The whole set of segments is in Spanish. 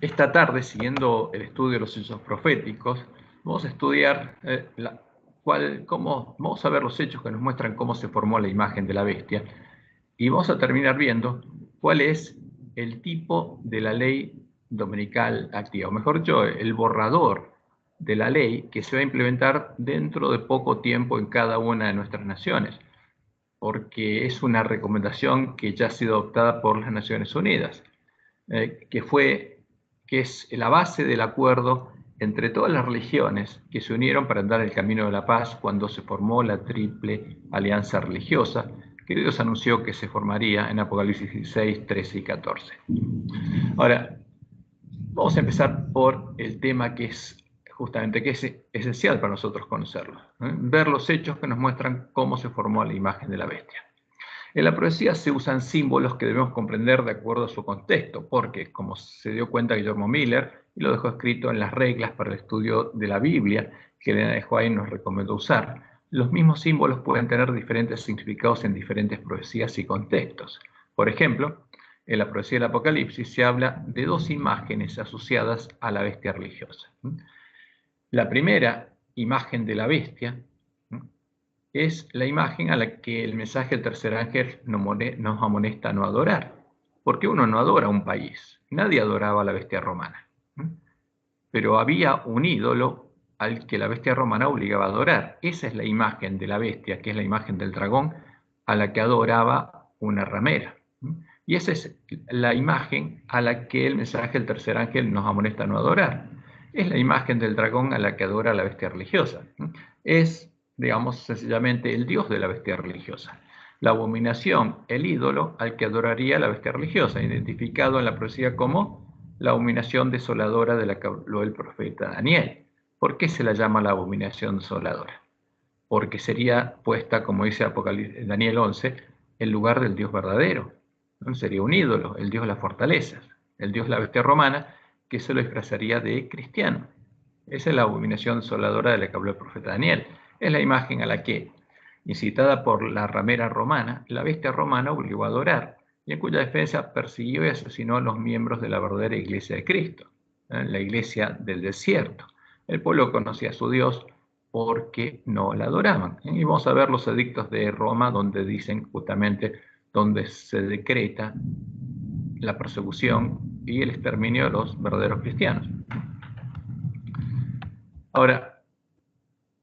Esta tarde, siguiendo el estudio de los hechos proféticos, vamos a estudiar vamos a ver los hechos que nos muestran cómo se formó la imagen de la bestia, y vamos a terminar viendo cuál es el tipo de la ley dominical activa, o mejor dicho, el borrador de la ley que se va a implementar dentro de poco tiempo en cada una de nuestras naciones, porque es una recomendación que ya ha sido adoptada por las Naciones Unidas, que es la base del acuerdo entre todas las religiones que se unieron para andar el camino de la paz cuando se formó la triple alianza religiosa, que Dios anunció que se formaría en Apocalipsis 16, 13 y 14. Ahora, vamos a empezar por el tema que es justamente que es esencial para nosotros conocerlo, ver los hechos que nos muestran cómo se formó la imagen de la bestia. En la profecía se usan símbolos que debemos comprender de acuerdo a su contexto, porque, como se dio cuenta Guillermo Miller, y lo dejó escrito en las reglas para el estudio de la Biblia, que Elena de White nos recomendó usar, los mismos símbolos pueden tener diferentes significados en diferentes profecías y contextos. Por ejemplo, en la profecía del Apocalipsis se habla de dos imágenes asociadas a la bestia religiosa. La primera imagen de la bestia es la imagen a la que el mensaje del tercer ángel nos amonesta a no adorar. Porque uno no adora a un país, nadie adoraba a la bestia romana. Pero había un ídolo al que la bestia romana obligaba a adorar. Esa es la imagen de la bestia, que es la imagen del dragón, a la que adoraba una ramera. Y esa es la imagen a la que el mensaje del tercer ángel nos amonesta a no adorar. Es la imagen del dragón a la que adora la bestia religiosa. Es, digamos, sencillamente el dios de la bestia religiosa. La abominación, el ídolo al que adoraría la bestia religiosa, identificado en la profecía como la abominación desoladora de la que habló el profeta Daniel. ¿Por qué se la llama la abominación desoladora? Porque sería puesta, como dice Daniel 11, en lugar del Dios verdadero. ¿No? Sería un ídolo, el Dios de las fortalezas, el Dios de la bestia romana, que se lo disfrazaría de cristiano. Esa es la abominación desoladora de la que habló el profeta Daniel. Es la imagen a la que, incitada por la ramera romana, la bestia romana obligó a adorar, y en cuya defensa persiguió y asesinó a los miembros de la verdadera iglesia de Cristo, la iglesia del desierto. El pueblo conocía a su Dios porque no la adoraban. Y vamos a ver los edictos de Roma donde dicen justamente, donde se decreta la persecución y el exterminio de los verdaderos cristianos. Ahora,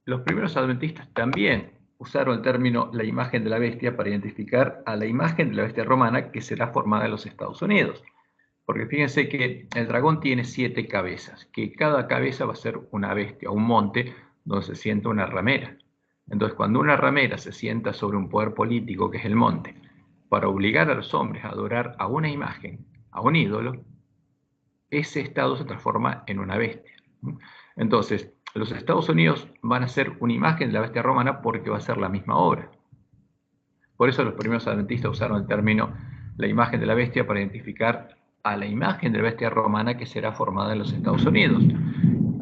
los primeros adventistas también usaron el término la imagen de la bestia para identificar a la imagen de la bestia romana que será formada en los Estados Unidos. Porque fíjense que el dragón tiene 7 cabezas, que cada cabeza va a ser una bestia, un monte donde se sienta una ramera. Entonces, cuando una ramera se sienta sobre un poder político, que es el monte, para obligar a los hombres a adorar a una imagen, a un ídolo, ese estado se transforma en una bestia. Entonces, los Estados Unidos van a ser una imagen de la bestia romana porque va a ser la misma obra. Por eso los primeros adventistas usaron el término la imagen de la bestia para identificar a la imagen de la bestia romana que será formada en los Estados Unidos,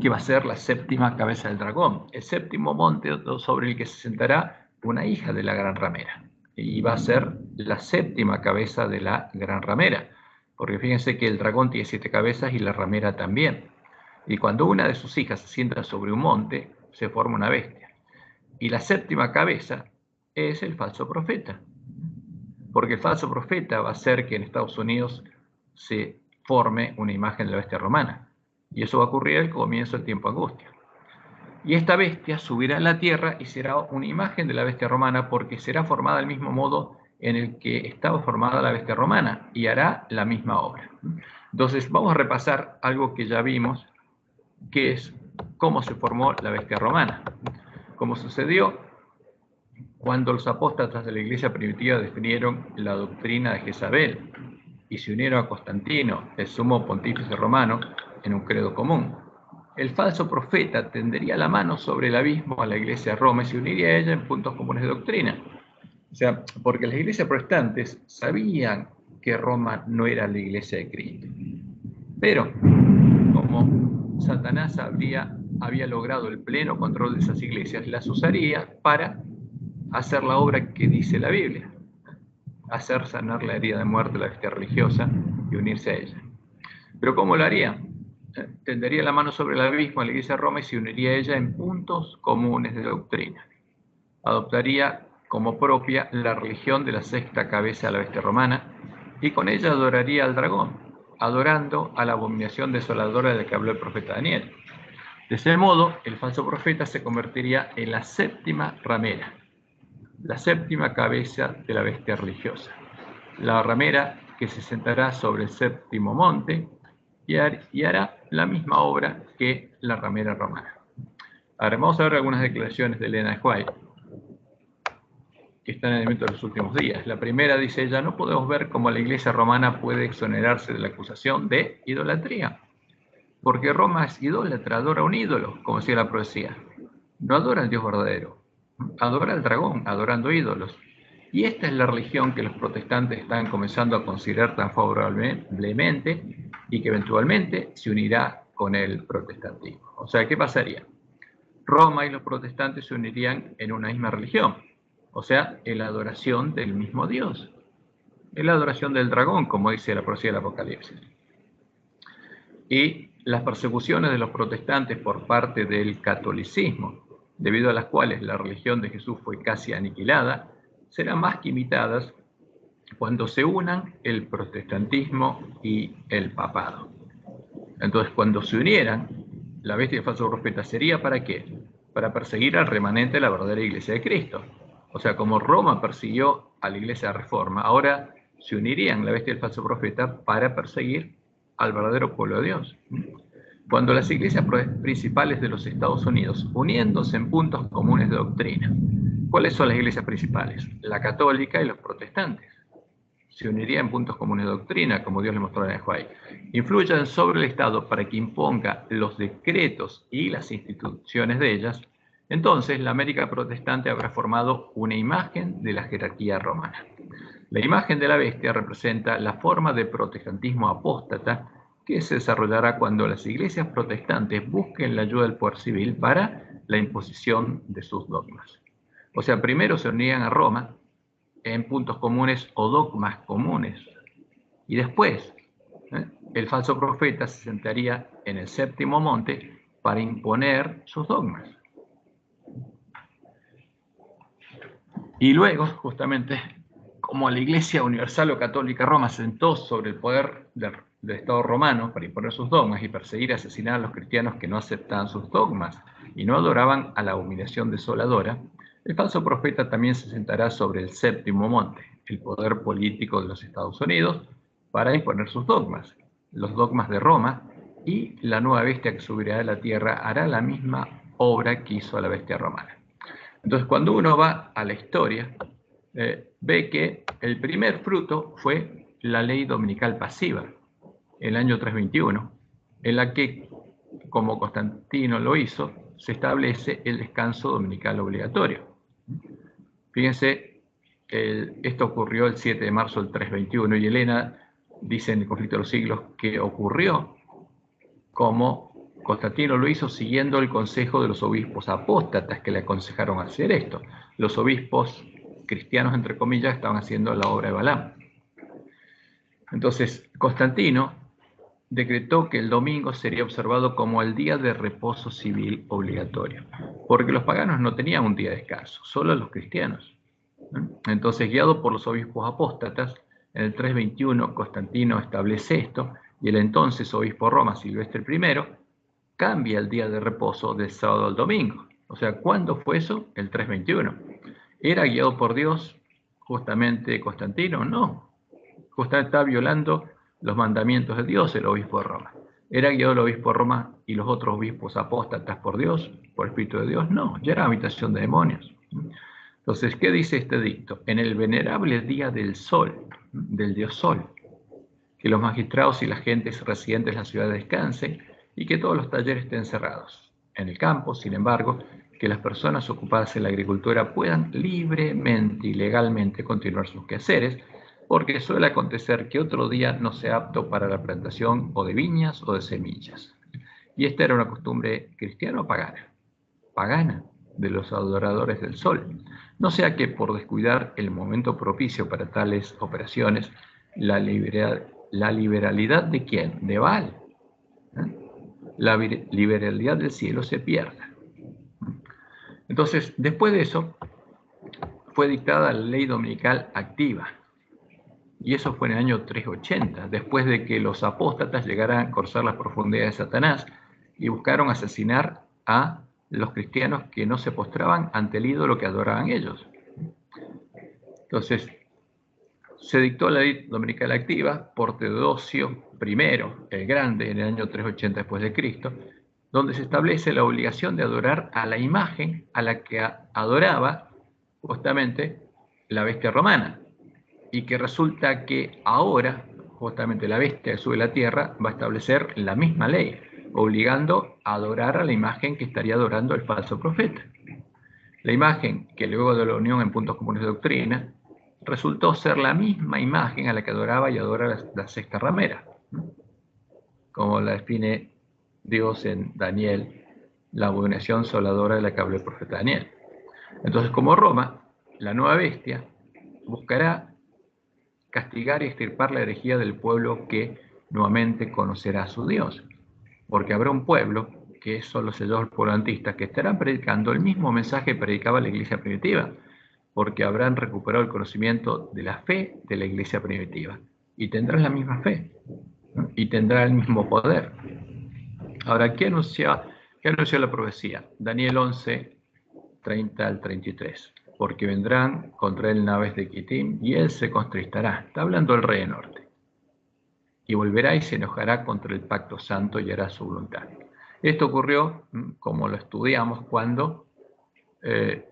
que va a ser la séptima cabeza del dragón, el séptimo monte sobre el que se sentará una hija de la gran ramera. Y va a ser la séptima cabeza de la gran ramera, porque fíjense que el dragón tiene 7 cabezas y la ramera también. Y cuando una de sus hijas se sienta sobre un monte, se forma una bestia. Y la séptima cabeza es el falso profeta, porque el falso profeta va a hacer que en Estados Unidos se forme una imagen de la bestia romana, y eso va a ocurrir al comienzo del tiempo de angustia. Y esta bestia subirá a la tierra y será una imagen de la bestia romana, porque será formada del mismo modo en el que estaba formada la bestia romana, y hará la misma obra. Entonces vamos a repasar algo que ya vimos, que es cómo se formó la bestia romana. Como sucedió cuando los apóstatas de la iglesia primitiva definieron la doctrina de Jezabel y se unieron a Constantino, el sumo pontífice romano, en un credo común. El falso profeta tendería la mano sobre el abismo a la iglesia de Roma y se uniría a ella en puntos comunes de doctrina. O sea, porque las iglesias protestantes sabían que Roma no era la iglesia de Cristo. Pero, como Satanás había logrado el pleno control de esas iglesias, las usaría para hacer la obra que dice la Biblia, hacer sanar la herida de muerte de la bestia religiosa y unirse a ella. Pero ¿cómo lo haría? Tendería la mano sobre el abismo a la Iglesia de Roma y se uniría a ella en puntos comunes de doctrina. Adoptaría como propia la religión de la sexta cabeza de la bestia romana y con ella adoraría al dragón, adorando a la abominación desoladora de la que habló el profeta Daniel. De ese modo, el falso profeta se convertiría en la séptima ramera, la séptima cabeza de la bestia religiosa, la ramera que se sentará sobre el séptimo monte y hará la misma obra que la ramera romana. Ahora vamos a ver algunas declaraciones de Elena de White que están en el evento de los últimos días. La primera dice ella: no podemos ver cómo la Iglesia romana puede exonerarse de la acusación de idolatría, porque Roma es idólatra, adora un ídolo, como decía la profecía. No adora al Dios verdadero, adora al dragón, adorando ídolos. Y esta es la religión que los protestantes están comenzando a considerar tan favorablemente y que eventualmente se unirá con el protestantismo. O sea, ¿qué pasaría? Roma y los protestantes se unirían en una misma religión, o sea, en la adoración del mismo Dios, en la adoración del dragón, como dice la profecía del Apocalipsis. Y las persecuciones de los protestantes por parte del catolicismo, debido a las cuales la religión de Jesús fue casi aniquilada, serán más que imitadas cuando se unan el protestantismo y el papado. Entonces, cuando se unieran, la bestia y el falso profeta sería ¿para qué? Para perseguir al remanente de la verdadera iglesia de Cristo. O sea, como Roma persiguió a la iglesia de Reforma, ahora se unirían la bestia y el falso profeta para perseguir al verdadero pueblo de Dios. Cuando las iglesias principales de los Estados Unidos, uniéndose en puntos comunes de doctrina, ¿cuáles son las iglesias principales? La católica y los protestantes. Se unirían en puntos comunes de doctrina, como Dios le mostró a Nehuay. Influyan sobre el Estado para que imponga los decretos y las instituciones de ellas. Entonces, la América protestante habrá formado una imagen de la jerarquía romana. La imagen de la bestia representa la forma de protestantismo apóstata que se desarrollará cuando las iglesias protestantes busquen la ayuda del poder civil para la imposición de sus dogmas. O sea, primero se unían a Roma en puntos comunes o dogmas comunes. Y después, el falso profeta se sentaría en el séptimo monte para imponer sus dogmas. Y luego, justamente, como la Iglesia Universal o Católica Roma se sentó sobre el poder del Estado romano para imponer sus dogmas y perseguir y asesinar a los cristianos que no aceptaban sus dogmas y no adoraban a la abominación desoladora, el falso profeta también se sentará sobre el séptimo monte, el poder político de los Estados Unidos, para imponer sus dogmas, los dogmas de Roma, y la nueva bestia que subirá de la tierra hará la misma obra que hizo la bestia romana. Entonces, cuando uno va a la historia, ve que el primer fruto fue la ley dominical pasiva, el año 321, en la que, como Constantino lo hizo, se establece el descanso dominical obligatorio. Fíjense, esto ocurrió el 7 de marzo del 321 y Elena dice en el Conflicto de los Siglos que ocurrió como Constantino lo hizo siguiendo el consejo de los obispos apóstatas que le aconsejaron hacer esto. Los obispos cristianos, entre comillas, estaban haciendo la obra de Balaam. Entonces, Constantino decretó que el domingo sería observado como el día de reposo civil obligatorio, porque los paganos no tenían un día de descanso, solo los cristianos. Entonces, guiado por los obispos apóstatas, en el 321 Constantino establece esto y el entonces obispo Roma, Silvestre I, cambia el día de reposo del sábado al domingo. O sea, ¿cuándo fue eso? El 321. ¿Era guiado por Dios justamente Constantino? No. Justamente está violando los mandamientos de Dios el obispo de Roma. ¿Era guiado el obispo de Roma y los otros obispos apóstatas por Dios, por el Espíritu de Dios? No, ya era habitación de demonios. Entonces, ¿qué dice este dicto? En el venerable día del sol, del dios sol, que los magistrados y las gentes residentes en la ciudad descansen y que todos los talleres estén cerrados. En el campo, sin embargo, que las personas ocupadas en la agricultura puedan libremente y legalmente continuar sus quehaceres, porque suele acontecer que otro día no sea apto para la plantación o de viñas o de semillas. Y esta era una costumbre cristiana o pagana. Pagana, de los adoradores del sol. No sea que por descuidar el momento propicio para tales operaciones, la la liberalidad de quién, de Baal. La liberalidad del cielo se pierde. Entonces, después de eso, fue dictada la ley dominical activa. Y eso fue en el año 380, después de que los apóstatas llegaran a cruzar las profundidades de Satanás y buscaron asesinar a los cristianos que no se postraban ante el ídolo que adoraban ellos. Entonces, se dictó la ley dominical activa por Teodosio I, el Grande, en el año 380 después de Cristo, donde se establece la obligación de adorar a la imagen a la que adoraba justamente la bestia romana, y que resulta que ahora justamente la bestia que sube a la tierra va a establecer la misma ley, obligando a adorar a la imagen que estaría adorando el falso profeta. La imagen que luego de la unión en puntos comunes de doctrina resultó ser la misma imagen a la que adoraba y adora la sexta ramera, como la define Dios en Daniel, la abominación soladora de la que habló el profeta Daniel. Entonces, como Roma, la nueva bestia buscará castigar y extirpar la herejía del pueblo que nuevamente conocerá a su Dios, porque habrá un pueblo, que son los sellos polantistas, que estarán predicando el mismo mensaje que predicaba la iglesia primitiva, porque habrán recuperado el conocimiento de la fe de la iglesia primitiva, y tendrán la misma fe, ¿no? Y tendrá el mismo poder. Ahora, ¿qué anunció la profecía? Daniel 11, 30 al 33. Porque vendrán contra él naves de Quitim, y él se contristará. Está hablando el rey del norte. Y volverá y se enojará contra el pacto santo y hará su voluntad. Esto ocurrió, como lo estudiamos, cuando el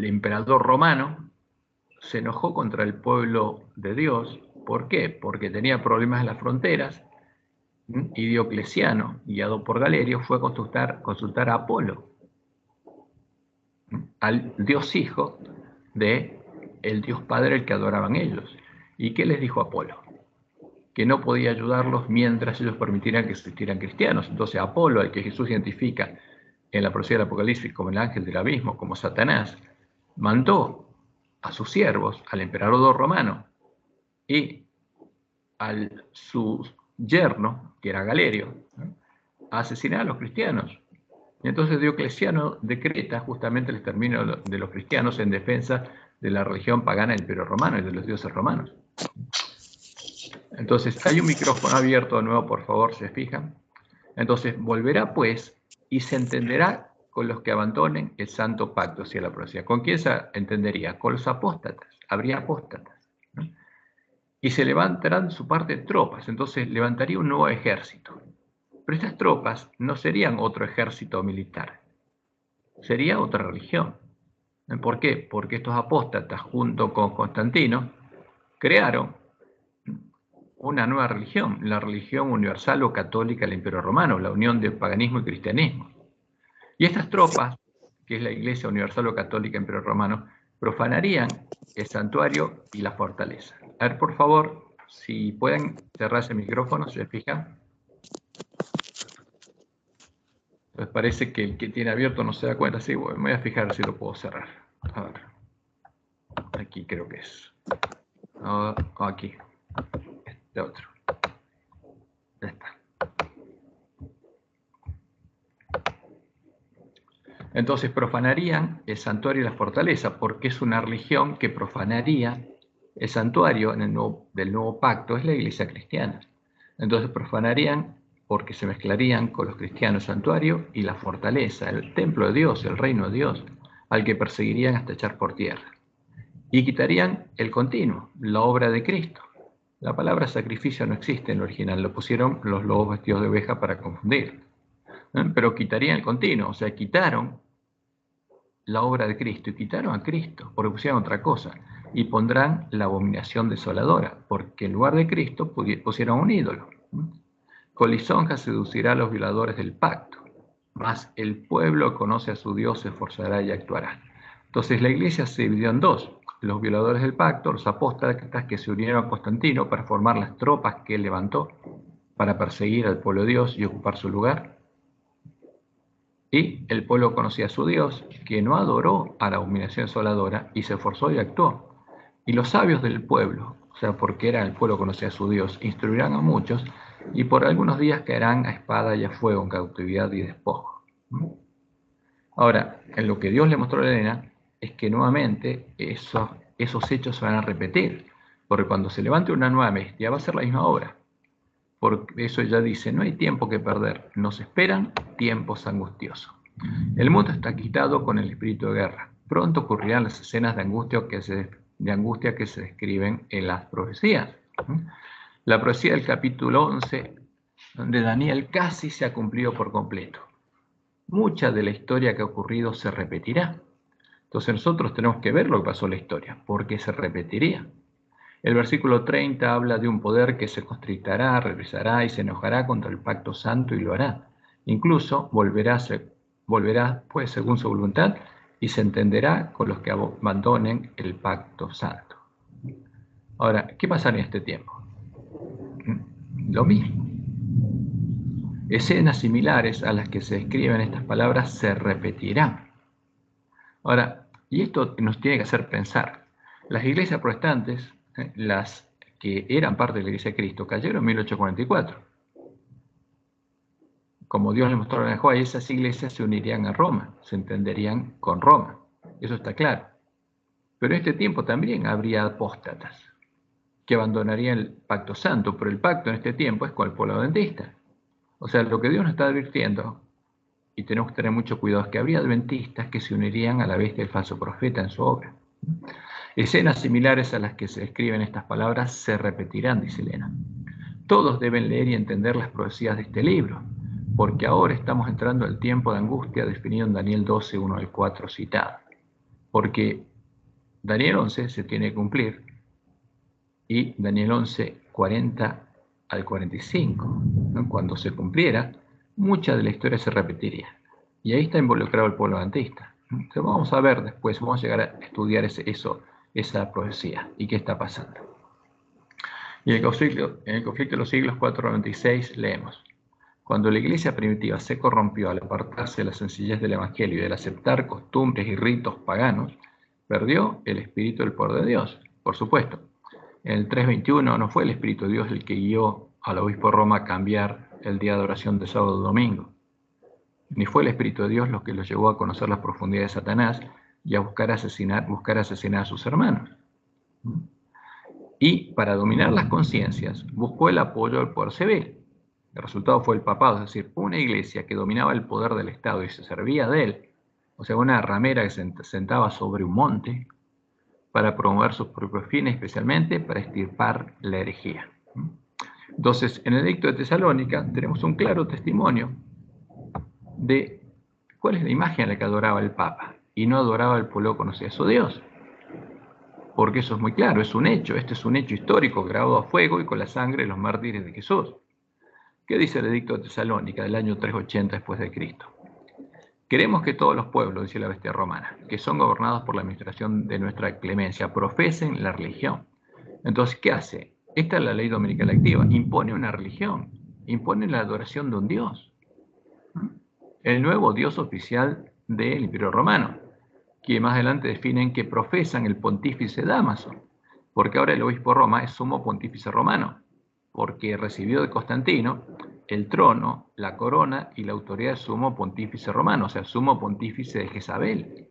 emperador romano se enojó contra el pueblo de Dios. ¿Por qué? Porque tenía problemas en las fronteras, y Diocleciano, guiado por Galerio, fue a consultar a Apolo, al Dios Hijo de el Dios Padre el que adoraban ellos. ¿Y qué les dijo Apolo? Que no podía ayudarlos mientras ellos permitieran que existieran cristianos. Entonces Apolo, al que Jesús identifica en la profecía del Apocalipsis como el ángel del abismo, como Satanás, mandó a sus siervos, al emperador romano y a su yerno, que era Galerio, a asesinar a los cristianos. Y entonces Diocleciano decreta justamente el exterminio de los cristianos en defensa de la religión pagana del Imperio Romano y de los dioses romanos. Entonces, hay un micrófono abierto de nuevo, por favor, se fijan. Entonces, volverá pues y se entenderá con los que abandonen el santo pacto hacia la profecía. ¿Con quién se entendería? Con los apóstatas. Habría apóstatas, ¿no? Y se levantarán su parte tropas. Entonces, levantaría un nuevo ejército. Pero estas tropas no serían otro ejército militar. Sería otra religión. ¿Por qué? Porque estos apóstatas, junto con Constantino, crearon una nueva religión, la religión universal o católica del Imperio Romano, la unión de paganismo y cristianismo. Y estas tropas, que es la Iglesia Universal o Católica del Imperio Romano, profanarían el santuario y la fortaleza. A ver, por favor, si pueden cerrar ese micrófono, ¿se fijan? Pues parece que el que tiene abierto no se da cuenta. Sí, bueno, me voy a fijar si lo puedo cerrar. A ver. Aquí creo que es. Aquí. Este otro. Ya está. Entonces profanarían el santuario y la fortaleza, porque es una religión que profanaría el santuario del nuevo pacto, es la iglesia cristiana. Entonces profanarían porque se mezclarían con los cristianos el santuario y la fortaleza, el templo de Dios, el reino de Dios, al que perseguirían hasta echar por tierra. Y quitarían el continuo, la obra de Cristo. La palabra sacrificio no existe en el original, lo pusieron los lobos vestidos de oveja para confundir. Pero quitarían el continuo, o sea, quitaron la obra de Cristo y quitaron a Cristo, porque pusieron otra cosa, y pondrán la abominación desoladora, porque en lugar de Cristo pusieron un ídolo. Con lisonja seducirá a los violadores del pacto, mas el pueblo conoce a su Dios, se esforzará y actuará. Entonces la iglesia se dividió en dos: los violadores del pacto, los apóstatas que se unieron a Constantino para formar las tropas que él levantó para perseguir al pueblo de Dios y ocupar su lugar. Y el pueblo conocía a su Dios, que no adoró a la abominación desoladora y se esforzó y actuó. Y los sabios del pueblo, o sea, porque era el pueblo que conocía a su Dios, instruirán a muchos, y por algunos días caerán a espada y a fuego, en cautividad y despojo. Ahora, en lo que Dios le mostró a Elena es que nuevamente esos hechos se van a repetir, porque cuando se levante una nueva bestia va a ser la misma obra. Por eso ella dice, no hay tiempo que perder, nos esperan tiempos angustiosos. El mundo está quitado con el espíritu de guerra. Pronto ocurrirán las escenas de angustia que se describen en las profecías. La profecía del capítulo 11 de Daniel casi se ha cumplido por completo. Mucha de la historia que ha ocurrido se repetirá. Entonces nosotros tenemos que ver lo que pasó en la historia, porque se repetiría. El versículo 30 habla de un poder que se constrictará, regresará y se enojará contra el pacto santo y lo hará. Incluso volverá pues según su voluntad y se entenderá con los que abandonen el pacto santo. Ahora, ¿qué pasará en este tiempo? Lo mismo. Escenas similares a las que se describen estas palabras se repetirán. Ahora, y esto nos tiene que hacer pensar. Las iglesias protestantes, las que eran parte de la Iglesia de Cristo, cayeron en 1844. Como Dios les mostró en Job, esas iglesias se unirían a Roma, se entenderían con Roma. Eso está claro. Pero en este tiempo también habría apóstatas que abandonarían el pacto santo, pero el pacto en este tiempo es con el pueblo adventista. O sea, lo que Dios nos está advirtiendo, y tenemos que tener mucho cuidado, es que habría adventistas que se unirían a la bestia del falso profeta en su obra. Escenas similares a las que se describen estas palabras se repetirán, dice Elena. Todos deben leer y entender las profecías de este libro, porque ahora estamos entrando al tiempo de angustia definido en Daniel 12, 1 al 4 citado. Porque Daniel 11 se tiene que cumplir y Daniel 11, 40 al 45, ¿no? Cuando se cumpliera, mucha de la historia se repetiría. Y ahí está involucrado el pueblo adventista. Entonces vamos a ver después, vamos a llegar a estudiar esa profecía y qué está pasando. Y en el conflicto de los siglos 496 leemos: cuando la iglesia primitiva se corrompió al apartarse de la sencillez del evangelio y del aceptar costumbres y ritos paganos, perdió el espíritu del poder de Dios. Por supuesto, en el 321 no fue el espíritu de Dios el que guió al obispo de Roma a cambiar el día de oración de sábado a domingo, ni fue el espíritu de Dios lo que los llevó a conocer las profundidades de Satanás y a buscar asesinar a sus hermanos. Y para dominar las conciencias buscó el apoyo del poder civil. El resultado fue el papado, es decir, una iglesia que dominaba el poder del Estado y se servía de él, o sea, una ramera que se sentaba sobre un monte para promover sus propios fines, especialmente para extirpar la herejía. Entonces, en el Edicto de Tesalónica tenemos un claro testimonio de cuál es la imagen a la que adoraba el Papa, y no adoraba al pueblo que conocía a su Dios. Porque eso es muy claro, es un hecho, este es un hecho histórico grabado a fuego y con la sangre de los mártires de Jesús. ¿Qué dice el Edicto de Tesalónica del año 380 después de Cristo? Queremos que todos los pueblos, dice la bestia romana, que son gobernados por la administración de nuestra clemencia, profesen la religión. Entonces, ¿qué hace? Esta es la ley dominical activa, impone una religión, impone la adoración de un Dios. El nuevo Dios oficial del Imperio Romano, que más adelante definen que profesan el pontífice Dámaso, porque ahora el obispo de Roma es sumo pontífice romano, porque recibió de Constantino el trono, la corona y la autoridad de sumo pontífice romano, o sea, sumo pontífice de Jezabel.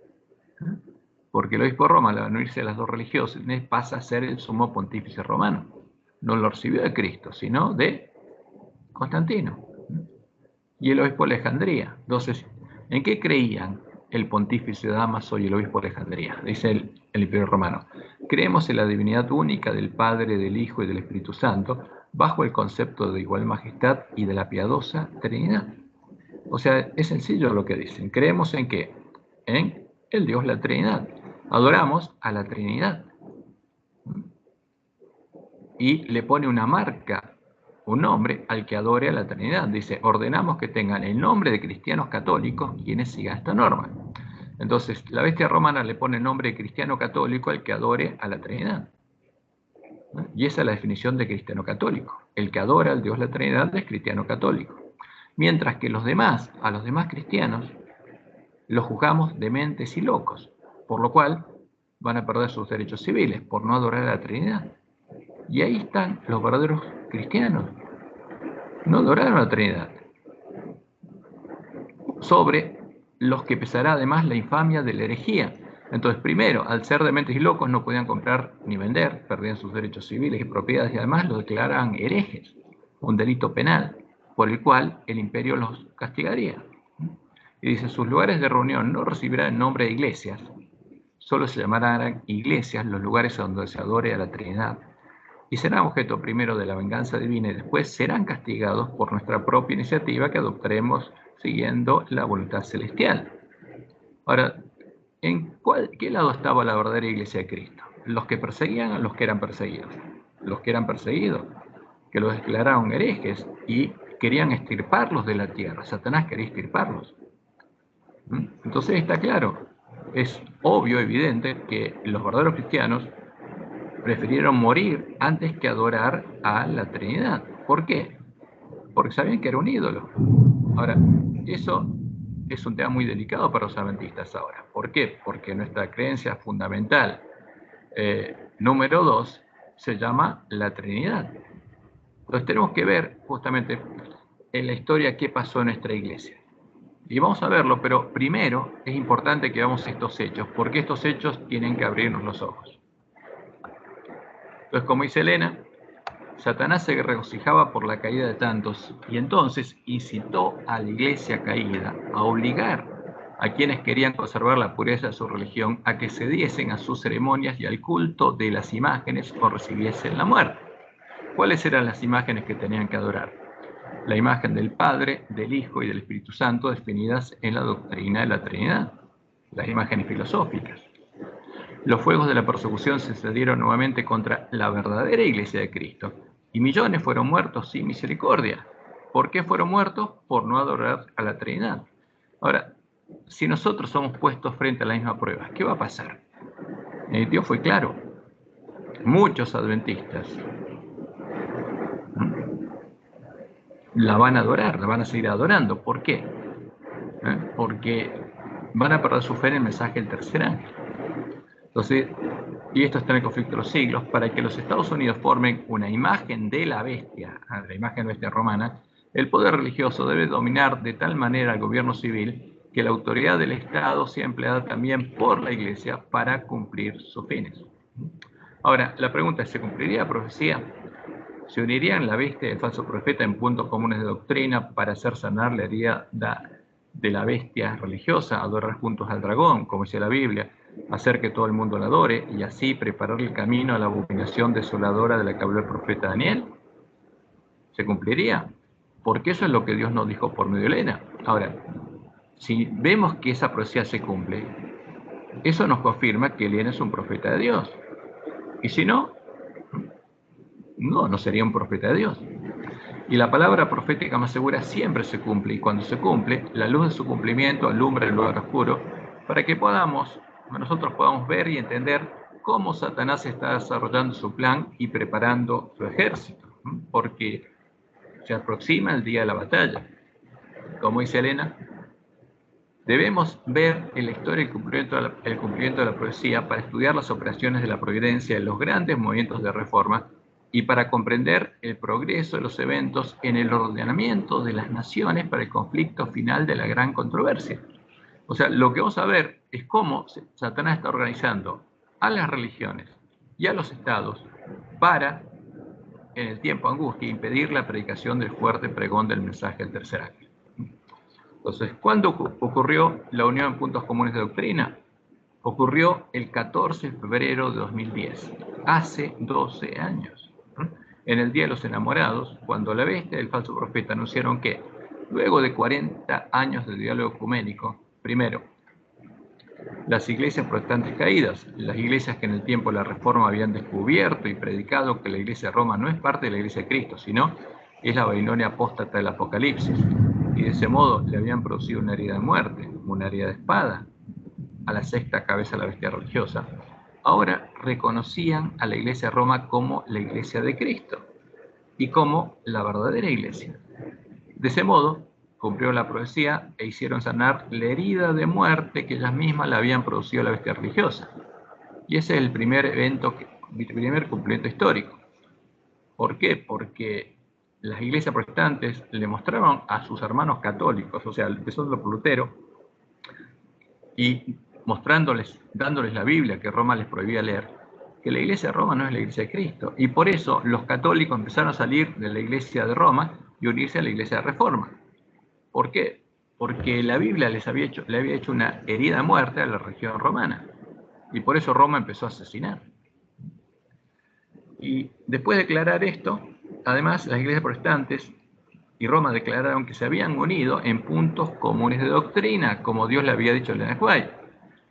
Porque el obispo de Roma, al unirse a las dos religiones, pasa a ser el sumo pontífice romano. No lo recibió de Cristo, sino de Constantino. Y el obispo de Alejandría. Entonces, ¿en qué creían el pontífice Dámaso y el obispo de Alejandría? Dice el Imperio Romano: creemos en la divinidad única del Padre, del Hijo y del Espíritu Santo, bajo el concepto de igual majestad y de la piadosa Trinidad. O sea, es sencillo lo que dicen. ¿Creemos en qué? En el Dios, la Trinidad. Adoramos a la Trinidad. Y le pone una marca, un nombre al que adore a la Trinidad. Dice: ordenamos que tengan el nombre de cristianos católicos quienes sigan esta norma. Entonces, la bestia romana le pone el nombre de cristiano católico al que adore a la Trinidad. Y esa es la definición de cristiano católico. El que adora al Dios la Trinidad es cristiano católico. Mientras que a los demás cristianos, los juzgamos dementes y locos, por lo cual van a perder sus derechos civiles por no adorar a la Trinidad. Y ahí están los verdaderos cristianos. No adoraron a la Trinidad. Sobre los que pesará además la infamia de la herejía. Entonces, primero, al ser dementes y locos, no podían comprar ni vender, perdían sus derechos civiles y propiedades, y además los declaraban herejes, un delito penal, por el cual el imperio los castigaría. Y dice, sus lugares de reunión no recibirán el nombre de iglesias, solo se llamarán iglesias los lugares donde se adore a la Trinidad, y serán objeto primero de la venganza divina y después serán castigados por nuestra propia iniciativa que adoptaremos siguiendo la voluntad celestial. Ahora, ¿en qué lado estaba la verdadera iglesia de Cristo? ¿Los que perseguían o los que eran perseguidos? Los que eran perseguidos, que los declararon herejes y querían extirparlos de la tierra. Satanás quería extirparlos. Entonces está claro, es obvio, evidente, que los verdaderos cristianos prefirieron morir antes que adorar a la Trinidad. ¿Por qué? Porque sabían que era un ídolo. Ahora, eso es un tema muy delicado para los adventistas ahora. ¿Por qué? Porque nuestra creencia fundamental número 2 se llama la Trinidad. Entonces tenemos que ver justamente en la historia qué pasó en nuestra iglesia. Y vamos a verlo, pero primero es importante que veamos estos hechos, porque estos hechos tienen que abrirnos los ojos. Entonces, como dice Elena, Satanás se regocijaba por la caída de tantos y entonces incitó a la iglesia caída a obligar a quienes querían conservar la pureza de su religión a que cediesen a sus ceremonias y al culto de las imágenes o recibiesen la muerte. ¿Cuáles eran las imágenes que tenían que adorar? La imagen del Padre, del Hijo y del Espíritu Santo definidas en la doctrina de la Trinidad, las imágenes filosóficas. Los fuegos de la persecución se encendieron nuevamente contra la verdadera iglesia de Cristo y millones fueron muertos sin misericordia. ¿Por qué fueron muertos? Por no adorar a la Trinidad. Ahora, si nosotros somos puestos frente a la misma prueba, ¿qué va a pasar? Dios fue claro. Muchos adventistas la van a adorar, la van a seguir adorando. ¿Por qué? Porque van a perder su fe en el mensaje del tercer ángel. Entonces, y esto está en el conflicto de los siglos, para que los Estados Unidos formen una imagen de la bestia, la imagen de la bestia romana, el poder religioso debe dominar de tal manera al gobierno civil que la autoridad del Estado sea empleada también por la Iglesia para cumplir sus fines. Ahora, la pregunta es, ¿se cumpliría la profecía? ¿Se unirían la bestia y el falso profeta en puntos comunes de doctrina para hacer sanar la herida de la bestia religiosa, adorar juntos al dragón, como dice la Biblia, hacer que todo el mundo la adore y así preparar el camino a la abominación desoladora de la que habló el profeta Daniel? ¿Se cumpliría? Porque eso es lo que Dios nos dijo por medio de Elena. Ahora, si vemos que esa profecía se cumple, eso nos confirma que Elena es un profeta de Dios. Y si no, no sería un profeta de Dios. Y la palabra profética más segura siempre se cumple, y cuando se cumple, la luz de su cumplimiento alumbra el lugar oscuro para que nosotros podamos ver y entender cómo Satanás está desarrollando su plan y preparando su ejército, porque se aproxima el día de la batalla. Como dice Elena, debemos ver en la historia el cumplimiento de la profecía para estudiar las operaciones de la providencia en los grandes movimientos de reforma y para comprender el progreso de los eventos en el ordenamiento de las naciones para el conflicto final de la gran controversia. O sea, lo que vamos a ver es cómo Satanás está organizando a las religiones y a los estados para, en el tiempo de angustia, impedir la predicación del fuerte pregón del mensaje del tercer ángel. Entonces, ¿cuándo ocurrió la unión en puntos comunes de doctrina? Ocurrió el 14 de febrero de 2010, hace 12 años, en el Día de los Enamorados, cuando la bestia y el falso profeta anunciaron que, luego de 40 años de diálogo ecuménico, primero, las iglesias protestantes caídas, las iglesias que en el tiempo de la Reforma habían descubierto y predicado que la iglesia de Roma no es parte de la iglesia de Cristo, sino es la Babilonia apóstata del Apocalipsis, y de ese modo le habían producido una herida de muerte, una herida de espada, a la sexta cabeza de la bestia religiosa, ahora reconocían a la iglesia de Roma como la iglesia de Cristo y como la verdadera iglesia. De ese modo, cumplió la profecía e hicieron sanar la herida de muerte que ellas mismas le habían producido a la bestia religiosa. Y ese es el primer evento, el primer cumplimiento histórico. ¿Por qué? Porque las iglesias protestantes le mostraron a sus hermanos católicos, o sea, empezando por Lutero, y mostrándoles, dándoles la Biblia que Roma les prohibía leer, que la iglesia de Roma no es la iglesia de Cristo. Y por eso los católicos empezaron a salir de la iglesia de Roma y unirse a la iglesia de Reforma. ¿Por qué? Porque la Biblia le había hecho una herida de muerte a la región romana. Y por eso Roma empezó a asesinar. Y después de declarar esto, además las iglesias protestantes y Roma declararon que se habían unido en puntos comunes de doctrina, como Dios le había dicho a Ellen White,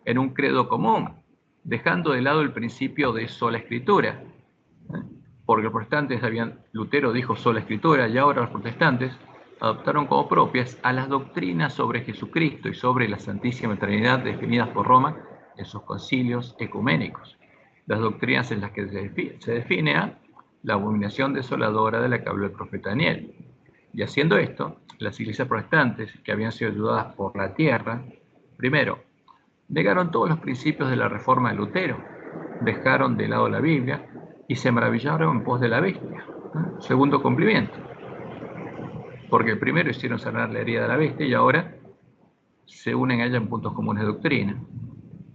en un credo común, dejando de lado el principio de sola escritura. Porque los protestantes Lutero dijo sola escritura, y ahora los protestantes adoptaron como propias a las doctrinas sobre Jesucristo y sobre la Santísima Trinidad definidas por Roma en sus concilios ecuménicos. Las doctrinas en las que se define a la abominación desoladora de la que habló el profeta Daniel. Y haciendo esto, las iglesias protestantes, que habían sido ayudadas por la tierra, primero, negaron todos los principios de la reforma de Lutero, dejaron de lado la Biblia y se maravillaron en pos de la bestia. Segundo cumplimiento, porque primero hicieron sanar la herida de la bestia y ahora se unen a ella en puntos comunes de doctrina,